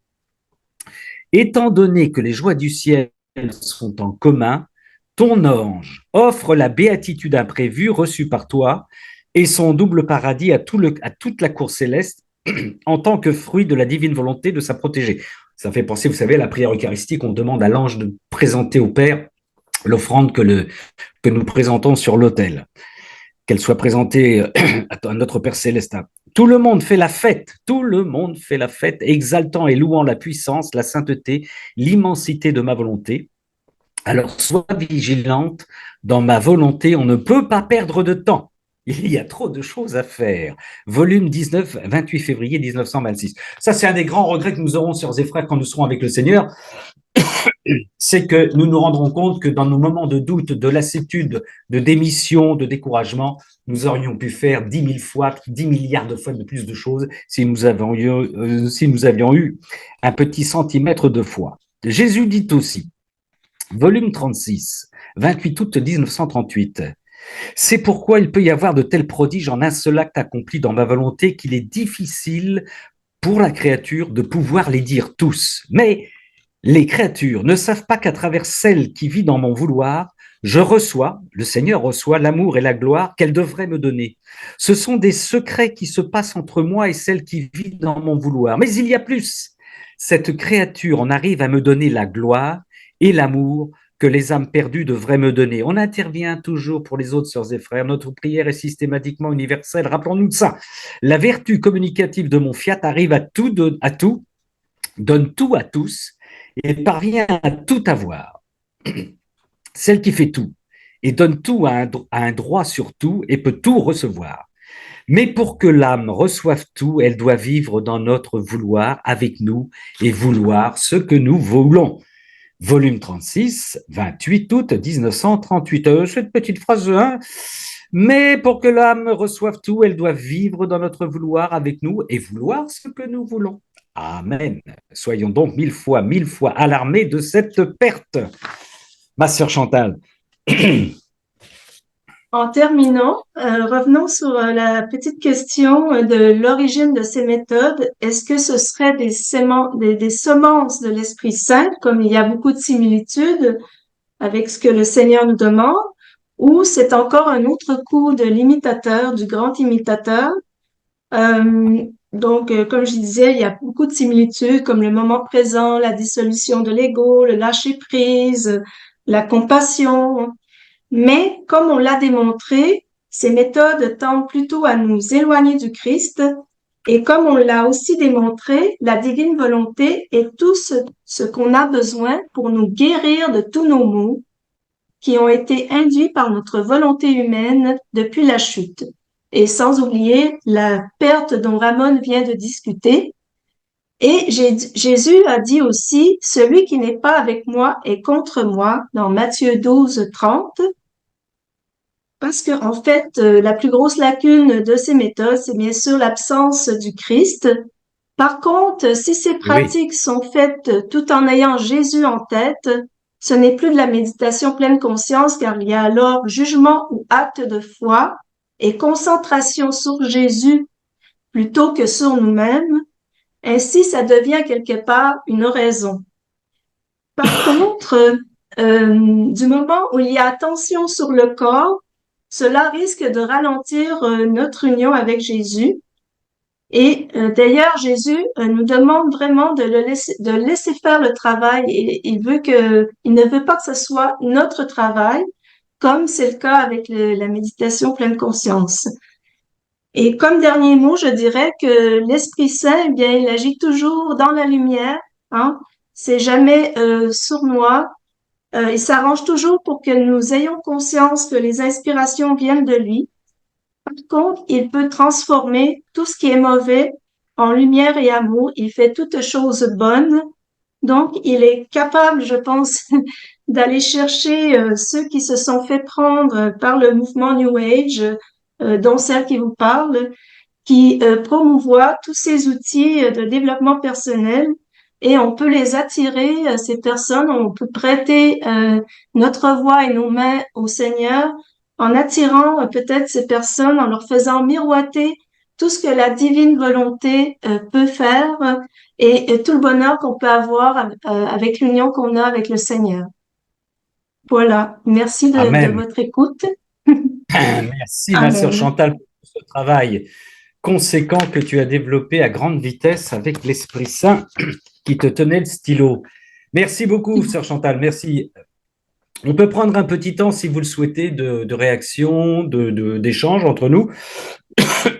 Étant donné que les joies du ciel sont en commun, ton ange offre la béatitude imprévue reçue par toi et son double paradis à toute la cour céleste en tant que fruit de la divine volonté de sa protégée. Ça fait penser, vous savez, à la prière eucharistique, on demande à l'ange de présenter au Père l'offrande que nous présentons sur l'autel, qu'elle soit présentée à notre Père céleste. Tout le monde fait la fête, exaltant et louant la puissance, la sainteté, l'immensité de ma volonté. Alors, sois vigilante dans ma volonté, on ne peut pas perdre de temps. Il y a trop de choses à faire. Volume 19, 28 février 1926. Ça, c'est un des grands regrets que nous aurons, sœurs et frères, quand nous serons avec le Seigneur, c'est que nous nous rendrons compte que dans nos moments de doute, de lassitude, de démission, de découragement, nous aurions pu faire 10 000 fois, 10 milliards de fois de plus de choses si nous avions eu un petit centimètre de foi. Jésus dit aussi, volume 36, 28 août 1938. C'est pourquoi il peut y avoir de tels prodiges en un seul acte accompli dans ma volonté qu'il est difficile pour la créature de pouvoir les dire tous. Mais les créatures ne savent pas qu'à travers celle qui vit dans mon vouloir, je reçois, le Seigneur reçoit l'amour et la gloire qu'elle devrait me donner. Ce sont des secrets qui se passent entre moi et celle qui vit dans mon vouloir. Mais il y a plus. Cette créature en arrive à me donner la gloire et l'amour que les âmes perdues devraient me donner. On intervient toujours pour les autres, sœurs et frères. Notre prière est systématiquement universelle. Rappelons-nous de ça. La vertu communicative de mon fiat arrive à tout, donne tout à tous et parvient à tout avoir. Celle qui fait tout et donne tout à un droit sur tout et peut tout recevoir. Mais pour que l'âme reçoive tout, elle doit vivre dans notre vouloir avec nous et vouloir ce que nous voulons. Volume 36, 28 août 1938. Cette petite phrase, hein. Mais pour que l'âme reçoive tout, elle doit vivre dans notre vouloir avec nous et vouloir ce que nous voulons. Amen. Soyons donc mille fois alarmés de cette perte. Ma sœur Chantal. En terminant, revenons sur la petite question de l'origine de ces méthodes. Est-ce que ce serait des semences de l'Esprit Saint, comme il y a beaucoup de similitudes avec ce que le Seigneur nous demande, ou c'est encore un autre coup de l'imitateur, du grand imitateur? Comme je disais, il y a beaucoup de similitudes, comme le moment présent, la dissolution de l'ego, le lâcher-prise, la compassion. Mais comme on l'a démontré, ces méthodes tendent plutôt à nous éloigner du Christ. Et comme on l'a aussi démontré, la divine volonté est tout ce qu'on a besoin pour nous guérir de tous nos maux qui ont été induits par notre volonté humaine depuis la chute. Et sans oublier la perte dont Ramon vient de discuter. Et Jésus a dit aussi, celui qui n'est pas avec moi est contre moi, dans Matthieu 12, 30. Parce que, en fait, la plus grosse lacune de ces méthodes, c'est bien sûr l'absence du Christ. Par contre, si ces Oui, pratiques sont faites tout en ayant Jésus en tête, ce n'est plus de la méditation pleine conscience, car il y a alors jugement ou acte de foi et concentration sur Jésus plutôt que sur nous-mêmes. Ainsi, ça devient quelque part une oraison. Par contre, du moment où il y a attention sur le corps, cela risque de ralentir notre union avec Jésus. Et d'ailleurs, Jésus nous demande vraiment de laisser faire le travail. Et il ne veut pas que ce soit notre travail, comme c'est le cas avec la méditation pleine conscience. Et comme dernier mot, je dirais que l'Esprit Saint, eh bien, il agit toujours dans la lumière, hein. C'est jamais sournois. Il s'arrange toujours pour que nous ayons conscience que les inspirations viennent de lui. Par contre, il peut transformer tout ce qui est mauvais en lumière et amour. Il fait toutes choses bonnes. Donc, il est capable, je pense, d'aller chercher ceux qui se sont fait prendre par le mouvement New Age, dont celle qui vous parle, qui promouvoit tous ces outils de développement personnel et on peut les attirer, ces personnes, on peut prêter notre voix et nos mains au Seigneur en attirant peut-être ces personnes, en leur faisant miroiter tout ce que la divine volonté peut faire et tout le bonheur qu'on peut avoir avec l'union qu'on a avec le Seigneur. Voilà, merci de amen. votre écoute. Merci, ma sœur Amen. Chantal, pour ce travail conséquent que tu as développé à grande vitesse avec l'Esprit Saint qui te tenait le stylo. Merci beaucoup, sœur Chantal. Merci. On peut prendre un petit temps, si vous le souhaitez, de réaction, d'échange entre nous.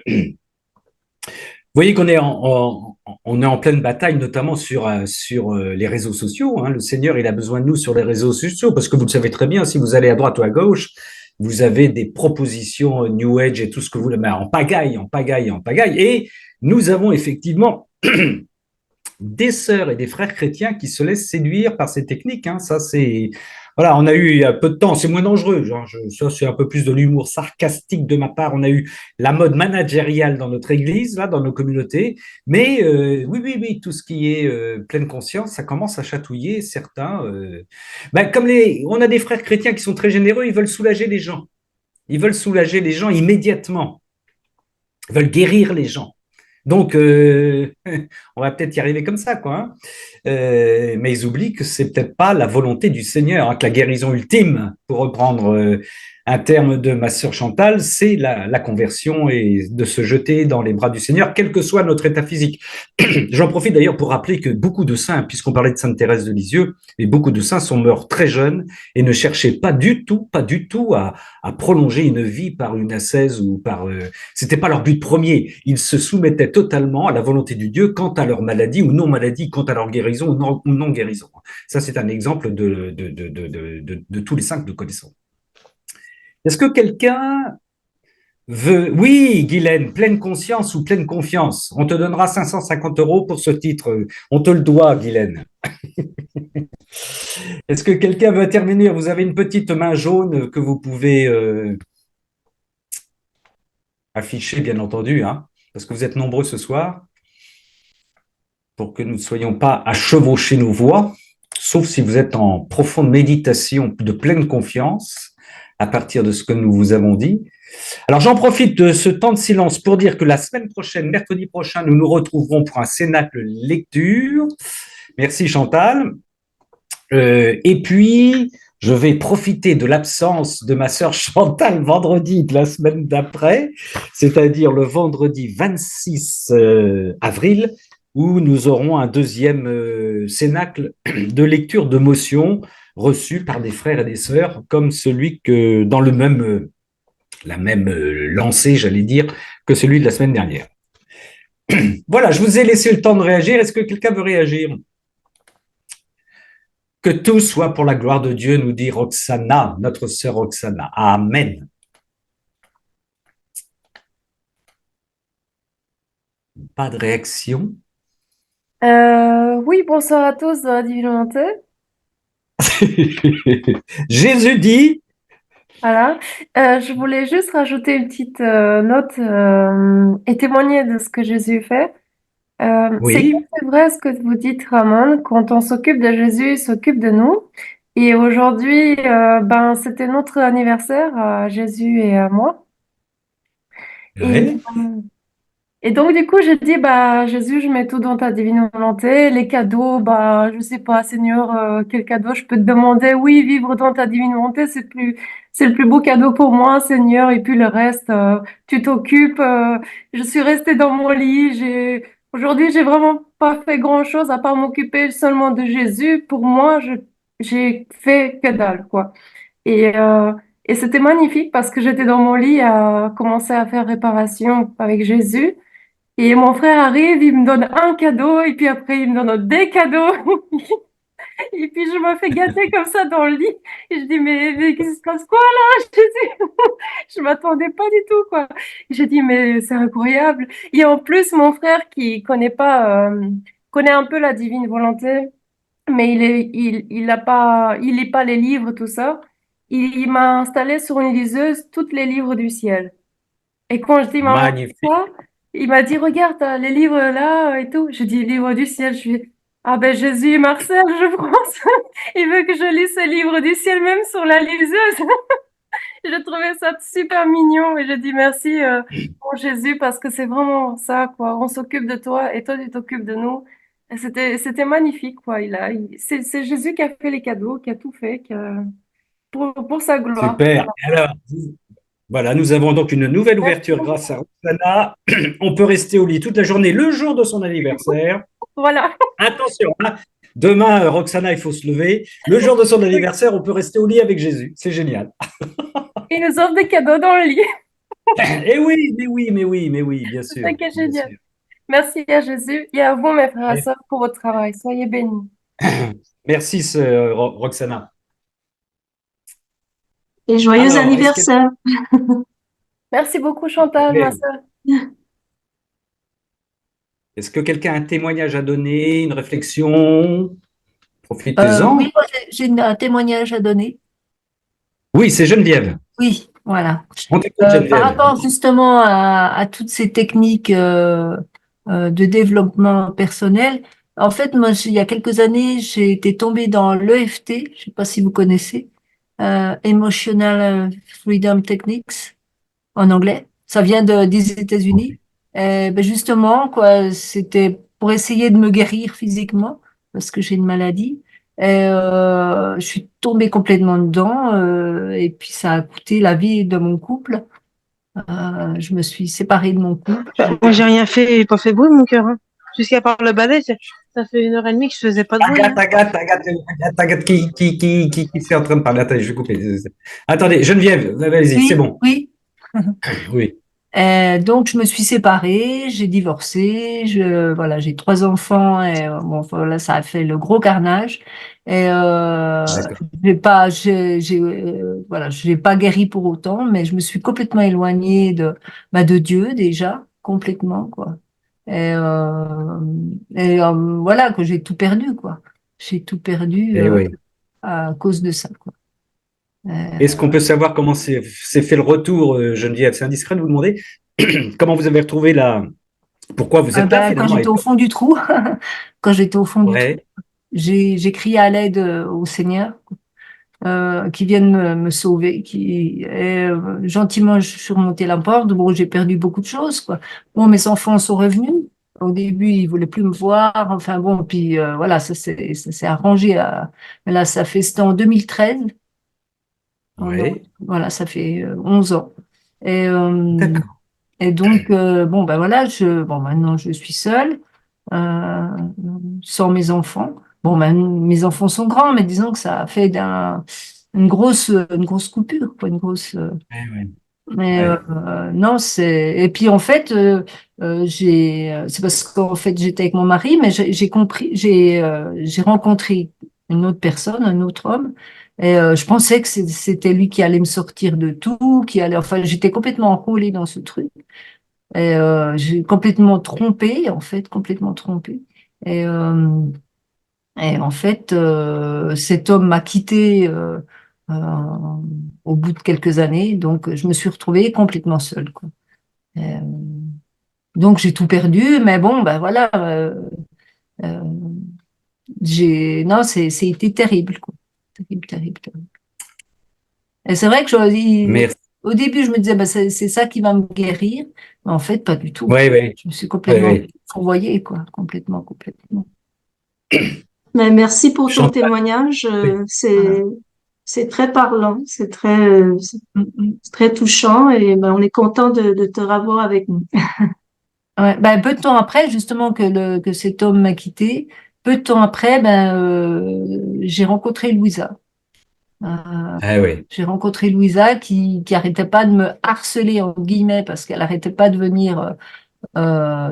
Vous voyez qu'on est on est en pleine bataille, notamment sur les réseaux sociaux, hein. Le Seigneur, il a besoin de nous sur les réseaux sociaux, parce que vous le savez très bien, si vous allez à droite ou à gauche, vous avez des propositions New Age et tout ce que vous voulez, mais en pagaille, en pagaille, en pagaille. Et nous avons effectivement des sœurs et des frères chrétiens qui se laissent séduire par ces techniques, hein. Ça, c'est voilà, on a eu il y a peu de temps, c'est moins dangereux. Genre, ça, c'est un peu plus de l'humour sarcastique de ma part. On a eu la mode managériale dans notre église, là, dans nos communautés. Mais oui, oui, oui, tout ce qui est pleine conscience, ça commence à chatouiller certains. Ben, on a des frères chrétiens qui sont très généreux, ils veulent soulager les gens. Ils veulent soulager les gens immédiatement. Ils veulent guérir les gens. Donc, on va peut-être y arriver comme ça, quoi, hein. Mais ils oublient que c'est peut-être pas la volonté du Seigneur, hein, que la guérison ultime, pour reprendre un terme de ma sœur Chantal, c'est la conversion et de se jeter dans les bras du Seigneur, quel que soit notre état physique. J'en profite d'ailleurs pour rappeler que beaucoup de saints, puisqu'on parlait de Sainte Thérèse de Lisieux, et beaucoup de saints sont morts très jeunes et ne cherchaient pas du tout à prolonger une vie par une ascèse ou par c'était pas leur but premier. Ils se soumettaient totalement à la volonté du Dieu quant à leur maladie ou non maladie, quant à leur guérison ou non guérison. Ça, c'est un exemple de tous les saints que nous connaissons. Est-ce que quelqu'un veut... Oui, Guylaine, pleine conscience ou pleine confiance. On te donnera 550 € pour ce titre. On te le doit, Guylaine. Est-ce que quelqu'un veut intervenir? Vous avez une petite main jaune que vous pouvez afficher, bien entendu, hein, parce que vous êtes nombreux ce soir, pour que nous ne soyons pas à chevaucher nos voix, sauf si vous êtes en profonde méditation de pleine confiance à partir de ce que nous vous avons dit. Alors j'en profite de ce temps de silence pour dire que la semaine prochaine, mercredi prochain, nous nous retrouverons pour un cénacle lecture. Merci Chantal. Et puis, je vais profiter de l'absence de ma sœur Chantal vendredi de la semaine d'après, c'est-à-dire le vendredi 26 avril, où nous aurons un deuxième cénacle de lecture de motion reçu par des frères et des sœurs, comme celui que dans la même lancée, j'allais dire, que celui de la semaine dernière. Voilà, je vous ai laissé le temps de réagir. Est-ce que quelqu'un veut réagir? Que tout soit pour la gloire de Dieu, nous dit Roxana, notre sœur Roxana. Amen. Pas de réaction? Oui, bonsoir à tous dans la Divine Volonté. Jésus dit, Voilà. Je voulais juste rajouter une petite note et témoigner de ce que Jésus fait. C'est oui, vrai ce que vous dites, Ramon. Quand on s'occupe de Jésus, il s'occupe de nous. Et aujourd'hui, c'était notre anniversaire à Jésus et à moi. Et ouais, Et donc, du coup, j'ai dit, bah, Jésus, je mets tout dans ta divine volonté. Les cadeaux, bah, je sais pas, Seigneur, quel cadeau je peux te demander? Oui, vivre dans ta divine volonté, c'est le plus beau cadeau pour moi, Seigneur. Et puis le reste, tu t'occupes. Je suis restée dans mon lit. Aujourd'hui, j'ai vraiment pas fait grand-chose à part m'occuper seulement de Jésus. Pour moi, j'ai fait que dalle, quoi. Et, euh, et c'était magnifique parce que j'étais dans mon lit à commencer à faire réparation avec Jésus. Et mon frère arrive, il me donne un cadeau, et puis après, il me donne des cadeaux. Et puis, je me fais gâter comme ça dans le lit. Et je dis, mais qu'est-ce qui se passe quoi là? Je dis, je m'attendais pas du tout, quoi. Je dis, mais c'est incroyable. Et en plus, mon frère qui connaît pas, connaît un peu la divine volonté, mais il a pas, il lit pas les livres, tout ça. Il m'a installé sur une liseuse tous les livres du ciel. Et quand je dis, maman, magnifique. quoi? Il m'a dit, regarde, t'as les livres là et tout. Je dis, livre du ciel. Je suis, ah ben Jésus et Marcel, je pense. Il veut que je lise ce livre du ciel même sur la liseuse. Je trouvais ça super mignon et je dis merci pour Jésus parce que c'est vraiment ça, quoi. On s'occupe de toi et toi, tu t'occupes de nous. Et c'était magnifique, quoi. C'est Jésus qui a fait les cadeaux, qui a tout fait, pour sa gloire. Super. Alors, voilà, nous avons donc une nouvelle ouverture grâce à Roxana. On peut rester au lit toute la journée, le jour de son anniversaire. Voilà. Attention, hein, demain, Roxana, il faut se lever. Le jour de son anniversaire, on peut rester au lit avec Jésus. C'est génial. Il nous offre des cadeaux dans le lit. Et oui, mais oui, mais oui, mais oui, bien C'est ça sûr, qui est bien génial. sûr. Merci à Jésus et à vous, mes frères et Ouais. sœurs, pour votre travail. Soyez bénis. Merci, Roxana. Et joyeux Alors, anniversaire. Merci beaucoup, Chantal, ma sœur. est-ce que quelqu'un a un témoignage à donner, une réflexion? Oui, Profitez-en. moi, un témoignage à donner. Oui, c'est Geneviève. Oui, voilà. On t'écoute, Par Geneviève. rapport justement à toutes ces techniques de développement personnel, en fait, moi, il y a quelques années, j'ai été tombée dans l'EFT, je ne sais pas si vous connaissez, Emotional Freedom Techniques en anglais. Ça vient des États-Unis. Et ben justement, quoi, c'était pour essayer de me guérir physiquement parce que j'ai une maladie. Et je suis tombée complètement dedans et puis ça a coûté la vie de mon couple. Je me suis séparée de mon couple. Moi, j'ai rien fait, j'ai pas fait bruit, mon cœur. Hein. Jusqu'à part le balai, ça fait 1 heure et demie que je faisais pas de bruit. Hein. Agathe, qui est en train de parler? Attendez, je vais couper. Attendez, Geneviève, allez-y, c'est Oui, bon. oui. Oui, Donc je me suis séparée, j'ai divorcé, voilà, j'ai 3 enfants et bon voilà, ça a fait le gros carnage. Et d'accord. voilà, j'ai pas guéri pour autant, mais je me suis complètement éloignée de Dieu déjà, complètement quoi. Et, voilà que j'ai tout perdu quoi. J'ai tout perdu Et oui. à cause de ça quoi. Est-ce qu'on peut savoir comment s'est fait le retour, Geneviève? C'est indiscret de vous demander comment vous avez retrouvé pourquoi vous êtes là Quand finalement? j'étais au fond du trou, quand j'étais au fond du trou. Ouais, J'ai crié à l'aide au Seigneur qui vienne me sauver. Gentiment, je suis remontée la porte. Bon, j'ai perdu beaucoup de choses, quoi. Bon, mes enfants sont revenus. Au début, ils voulaient plus me voir. Enfin bon, puis voilà, ça s'est arrangé. Là, c'était en 2013. ouais, Voilà, ça fait 11 ans. Et, d'accord. donc, bon, ben voilà, bon, maintenant, je suis seule, euh, sans mes enfants. Bon, ben, mes enfants sont grands, mais disons que ça a fait une grosse coupure, quoi, une grosse. Ouais, ouais, Mais ouais. non, et puis en fait, c'est parce qu'en fait j'étais avec mon mari, mais j'ai compris, j'ai rencontré une autre personne, un autre homme, et je pensais que c'était lui qui allait me sortir de tout, qui allait, enfin, j'étais complètement enrôlée dans ce truc, et j'ai complètement trompé, en fait, complètement trompé, et en fait, cet homme m'a quittée euh, au bout de quelques années, donc je me suis retrouvée complètement seule, quoi. Euh, donc j'ai tout perdu, mais bon, ben voilà, euh, non, c'est été terrible, quoi. Terrible, terrible, terrible. Et c'est vrai que Merci. au début, je me disais, ben, c'est ça qui va me guérir, mais en fait, pas du tout. Ouais, ouais, Je me suis ouais, complètement ouais. fourvoyée, quoi, complètement, complètement. Mais merci pour ton Chantal, témoignage. oui. C'est très parlant, Mm, mm. c'est très touchant et ben, on est content de te revoir avec nous. Ouais, ben, peu de temps après, justement, que cet homme m'a quitté, peu de temps après, ben, j'ai rencontré Louisa. Euh, Ah oui, j'ai rencontré Louisa qui arrêtait pas de me harceler, en guillemets, parce qu'elle arrêtait pas de venir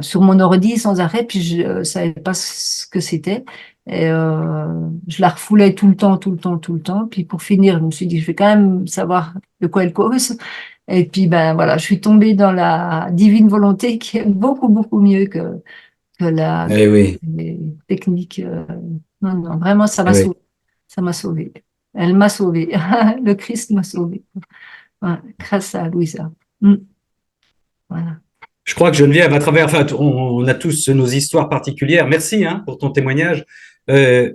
sur mon ordi sans arrêt, puis je savais pas ce que c'était. Et je la refoulais tout le temps, tout le temps, tout le temps. Puis pour finir, je me suis dit, je vais quand même savoir de quoi elle cause. Et puis, ben voilà, je suis tombée dans la divine volonté qui est beaucoup, beaucoup mieux que eh oui, les techniques. Non, non, vraiment, ça eh m'a oui. sauvée. Ça m'a sauvée. Elle m'a sauvée. Le Christ m'a sauvée. Ouais, grâce à Louisa. Mm, voilà. Je crois que Geneviève, à travers, enfin, on a tous nos histoires particulières. Merci hein, pour ton témoignage. Euh,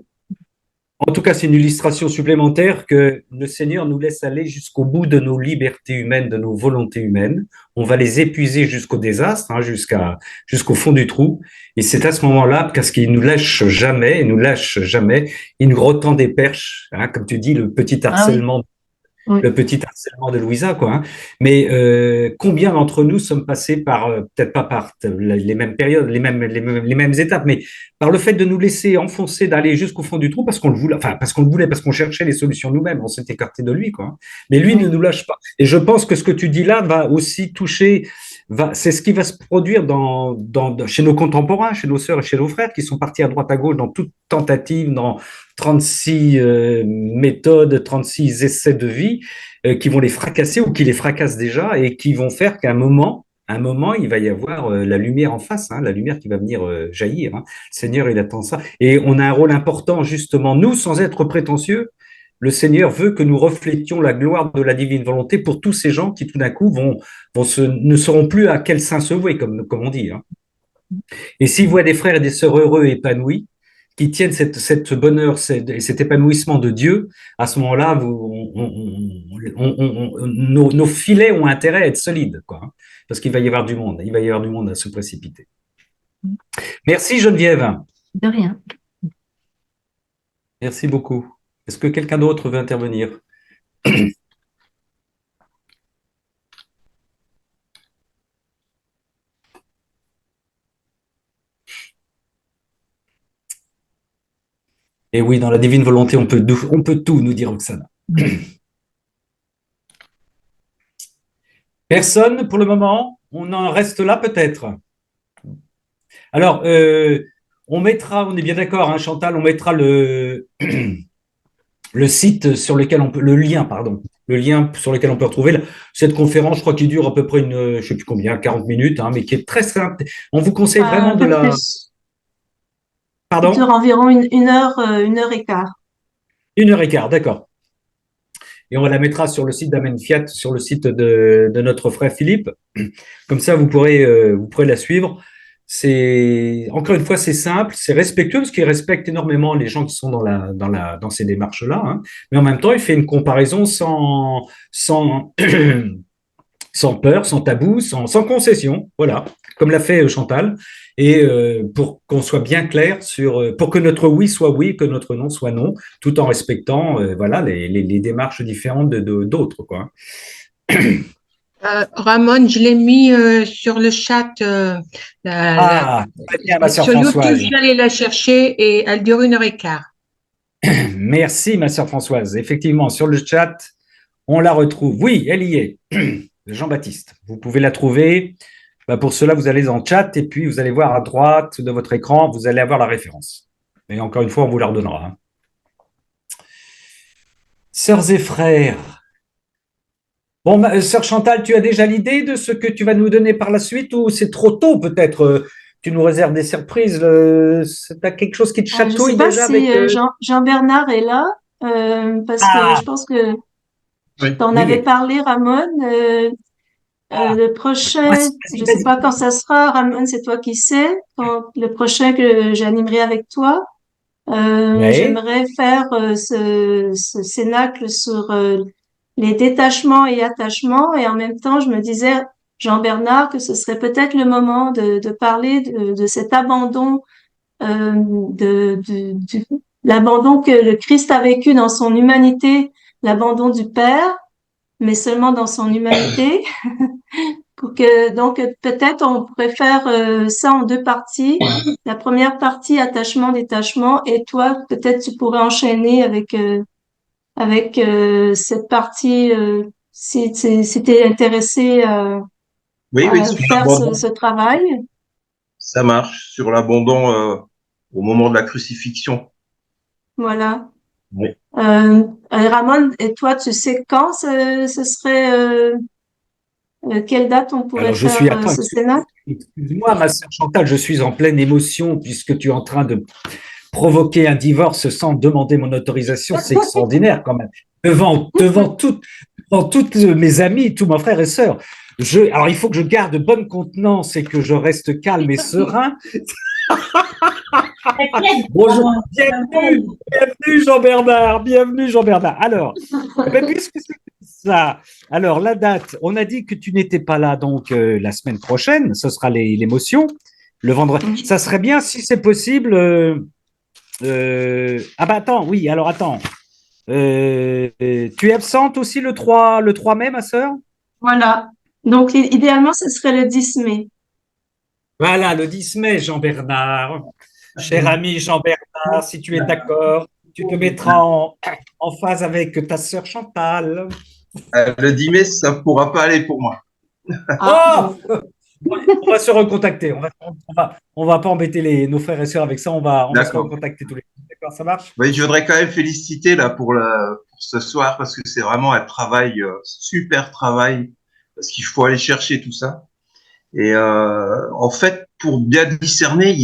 En tout cas, c'est une illustration supplémentaire que le Seigneur nous laisse aller jusqu'au bout de nos libertés humaines, de nos volontés humaines. On va les épuiser jusqu'au désastre, hein, jusqu'au fond du trou. Et c'est à ce moment-là, parce qu'il nous lâche jamais, il nous lâche jamais, il nous retend des perches, hein, comme tu dis, Ah oui, oui. le petit harcèlement de Louisa, quoi. Hein. Mais combien d'entre nous sommes passés par, peut-être pas par les mêmes périodes, les mêmes étapes, mais par le fait de nous laisser enfoncer, d'aller jusqu'au fond du trou parce qu'on le voulait, enfin parce qu'on le voulait, parce qu'on cherchait les solutions nous-mêmes, on s'est écarté de lui, quoi. Hein. Mais lui ne Oui. nous lâche pas. Et je pense que ce que tu dis là va aussi toucher c'est ce qui va se produire chez nos contemporains, chez nos sœurs et chez nos frères qui sont partis à droite à gauche dans toute tentative, dans 36 méthodes, 36 essais de vie qui vont les fracasser ou qui les fracassent déjà et qui vont faire qu'à un moment, il va y avoir la lumière en face, hein, la lumière qui va venir jaillir. Hein. Le Seigneur, il attend ça. Et on a un rôle important, justement, nous, sans être prétentieux, le Seigneur veut que nous reflétions la gloire de la divine volonté pour tous ces gens qui, tout d'un coup, ne sauront plus à quel sein se vouer, comme on dit. Hein. Et s'ils voient des frères et des sœurs heureux et épanouis, qui tiennent cette bonheur, cet épanouissement de Dieu, à ce moment-là, nos filets ont intérêt à être solides, quoi, hein, parce qu'il va y avoir du monde. Il va y avoir du monde à se précipiter. Merci Geneviève. De rien. Merci beaucoup. Est-ce que quelqu'un d'autre veut intervenir? Et oui, dans la divine volonté, on peut tout, nous dire Roxana. Personne pour le moment? On en reste là peut-être. Alors, on est bien d'accord, hein, Chantal, on mettra le site sur lequel le lien sur lequel on peut retrouver cette conférence, je crois qu'il dure à peu près je ne sais plus combien, 40 minutes, hein, mais qui est très simple. On vous conseille vraiment de la... Pardon? Ça dure environ une heure et quart. 1 heure et quart, d'accord. Et on la mettra sur le site d'Amen Fiat, sur le site de notre frère Philippe. Comme ça, vous pourrez la suivre. Encore une fois, c'est simple, c'est respectueux parce qu'il respecte énormément les gens qui sont dans ces démarches-là. Hein. Mais en même temps, il fait une comparaison sans peur, sans tabou, sans concession. Voilà, comme l'a fait Chantal. Et pour qu'on soit bien clair pour que notre oui soit oui, que notre non soit non, tout en respectant voilà les démarches différentes d'autres, quoi. Ramon, je l'ai mis sur le chat. Très bien, ma sœur sur Françoise. YouTube, je vais aller la chercher et elle dure 1 heure et quart. Merci, ma sœur Françoise. Effectivement, sur le chat, on la retrouve. Oui, elle y est. Jean-Baptiste, vous pouvez la trouver. Pour cela, vous allez en chat et puis vous allez voir à droite de votre écran, vous allez avoir la référence. Et encore une fois, on vous la redonnera. Hein. Sœurs et frères. Bon, sœur Chantal, tu as déjà l'idée de ce que tu vas nous donner par la suite ou c'est trop tôt peut-être? Tu nous réserves des surprises. Tu as quelque chose qui te chatouille déjà? Je ne sais pas si Jean-Bernard est là, parce que je pense que tu en avais parlé, Ramon. Le prochain, je ne sais pas quand ça sera, Ramon, c'est toi qui sais. Le prochain que j'animerai avec toi, j'aimerais faire ce cénacle sur les détachements et attachements. Et en même temps, je me disais, Jean-Bernard, que ce serait peut-être le moment de parler de cet abandon, l'abandon que le Christ a vécu dans son humanité, l'abandon du Père, mais seulement dans son humanité. Donc peut-être on pourrait faire ça en 2 parties. La première partie, attachement, détachement, et toi, peut-être tu pourrais enchaîner avec cette partie si tu es intéressé à faire ce travail. Ça marche, sur l'abandon au moment de la crucifixion. Voilà. Oui. Ramon, et toi, tu sais quand ce serait quelle date on pourrait faire ce cénacle? Excuse-moi, ma sœur Chantal, je suis en pleine émotion puisque tu es en train de provoquer un divorce sans demander mon autorisation. C'est extraordinaire quand même. Devant toutes mes amis, tous mes frères et sœurs. Alors, il faut que je garde bonne contenance et que je reste calme et serein. Bonjour, bienvenue Jean-Bernard. Alors, puisque c'est ça, alors la date, on a dit que tu n'étais pas là donc la semaine prochaine, ce sera l'émotion, le vendredi. Ça serait bien si c'est possible. Attends. Tu es absente aussi le 3 mai, ma sœur? Voilà. Donc, idéalement, ce serait le 10 mai. Voilà, le 10 mai, Jean-Bernard. Cher ami Jean-Bernard, si tu es d'accord, tu te mettras en phase avec ta sœur Chantal. Le 10 mai, ça ne pourra pas aller pour moi. Oh On va se recontacter. On va pas embêter nos frères et sœurs avec ça. On va se D'accord. recontacter tous les deux. D'accord, ça marche? Oui, je voudrais quand même féliciter là pour ce soir parce que c'est vraiment un travail, super travail, parce qu'il faut aller chercher tout ça. Et en fait, pour bien discerner,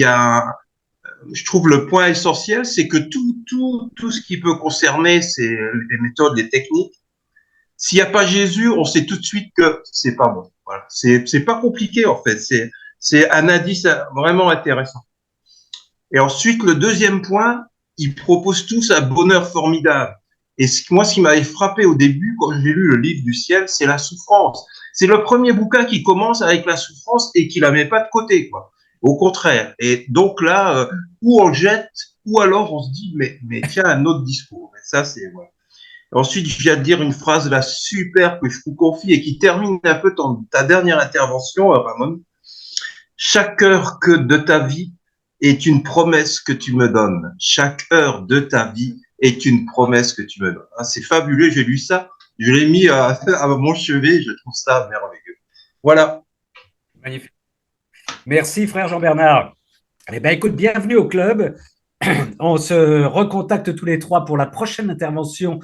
je trouve le point essentiel, c'est que tout ce qui peut concerner, c'est les méthodes, les techniques. S'il n'y a pas Jésus, on sait tout de suite que c'est pas bon. Voilà. C'est pas compliqué en fait. C'est un indice vraiment intéressant. Et ensuite, le deuxième point, ils proposent tous un bonheur formidable. Et moi, ce qui m'avait frappé au début, quand j'ai lu le livre du ciel, c'est la souffrance. C'est le premier bouquin qui commence avec la souffrance et qui la met pas de côté, quoi. Au contraire. Et donc là, ou on le jette, ou alors on se dit, mais tiens, un autre discours. Et ça, c'est, voilà. Ensuite, je viens de dire une phrase là super que je vous confie et qui termine un peu ta dernière intervention, Ramon. Chaque heure de ta vie est une promesse que tu me donnes. Chaque heure de ta vie est une promesse que tu me donnes. Ah, c'est fabuleux, j'ai lu ça, je l'ai mis à mon chevet, je trouve ça merveilleux. Voilà. Magnifique. Merci, frère Jean-Bernard. Eh bien, écoute, bienvenue au club. On se recontacte tous les trois pour la prochaine intervention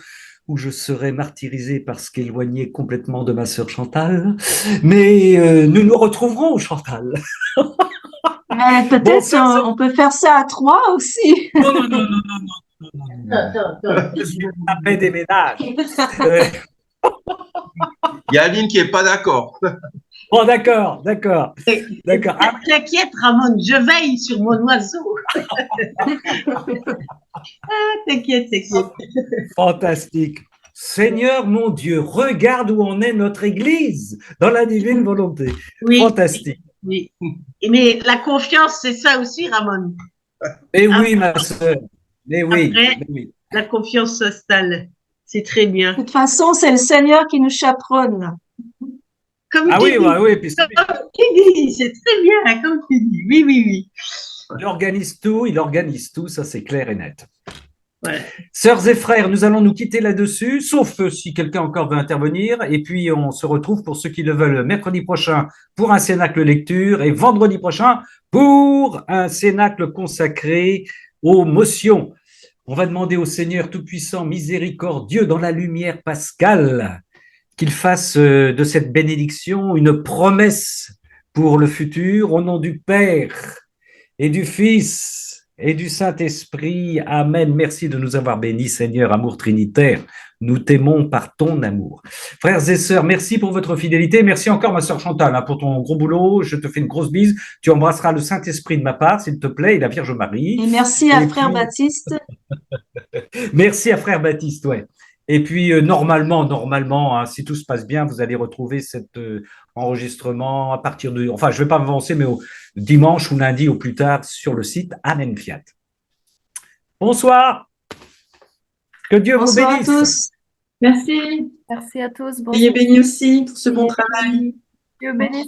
où je serai martyrisé parce qu'éloigné complètement de ma sœur Chantal. Mais nous nous retrouverons, Chantal. Mais peut-être Bon, on peut faire ça à 3 aussi. non, non, non, non, non, non, non, non. Je suis la paix des ménages. Il y a Aline qui est pas d'accord. Bon, d'accord, d'accord, d'accord. Ah, T'inquiète, Ramon, je veille sur mon oiseau. T'inquiète, t'inquiète. fantastique. Seigneur mon Dieu, regarde où en est notre Église dans la divine volonté. Oui. Fantastique. Oui. Mais la confiance, c'est ça aussi, Ramon. Mais oui, ma sœur. Mais oui. Après, mais oui. la confiance s'installe. C'est très bien. De toute façon, c'est le Seigneur qui nous chaperonne. Comme Ah tu oui, dis, bah oui, puis comme tu dis, c'est très bien, comme tu dis. Oui, oui, oui. il organise tout, ça c'est clair et net. Ouais. Sœurs et frères, nous allons nous quitter là-dessus, sauf si quelqu'un encore veut intervenir, et puis on se retrouve pour ceux qui le veulent mercredi prochain pour un cénacle lecture et vendredi prochain pour un cénacle consacré aux motions. On va demander au Seigneur Tout-Puissant, miséricordieux, dans la lumière pascale, qu'il fasse de cette bénédiction une promesse pour le futur, au nom du Père et du Fils et du Saint-Esprit. Amen. Merci de nous avoir bénis, Seigneur, amour trinitaire. Nous t'aimons par ton amour. Frères et sœurs, merci pour votre fidélité. Merci encore, ma sœur Chantal, pour ton gros boulot. Je te fais une grosse bise. Tu embrasseras le Saint-Esprit de ma part, s'il te plaît, et la Vierge Marie. Et merci à Et Frère puis, Baptiste. merci à Frère Baptiste, ouais. Et puis, normalement, hein, si tout se passe bien, vous allez retrouver cet enregistrement à partir de, enfin, je ne vais pas m'avancer, mais au dimanche ou lundi au plus tard sur le site Amen Fiat. Bonsoir. Que Dieu vous Bonsoir à bénisse. tous. Merci. Merci à tous. Soyez bénis aussi pour ce bon travail. Dieu bénisse.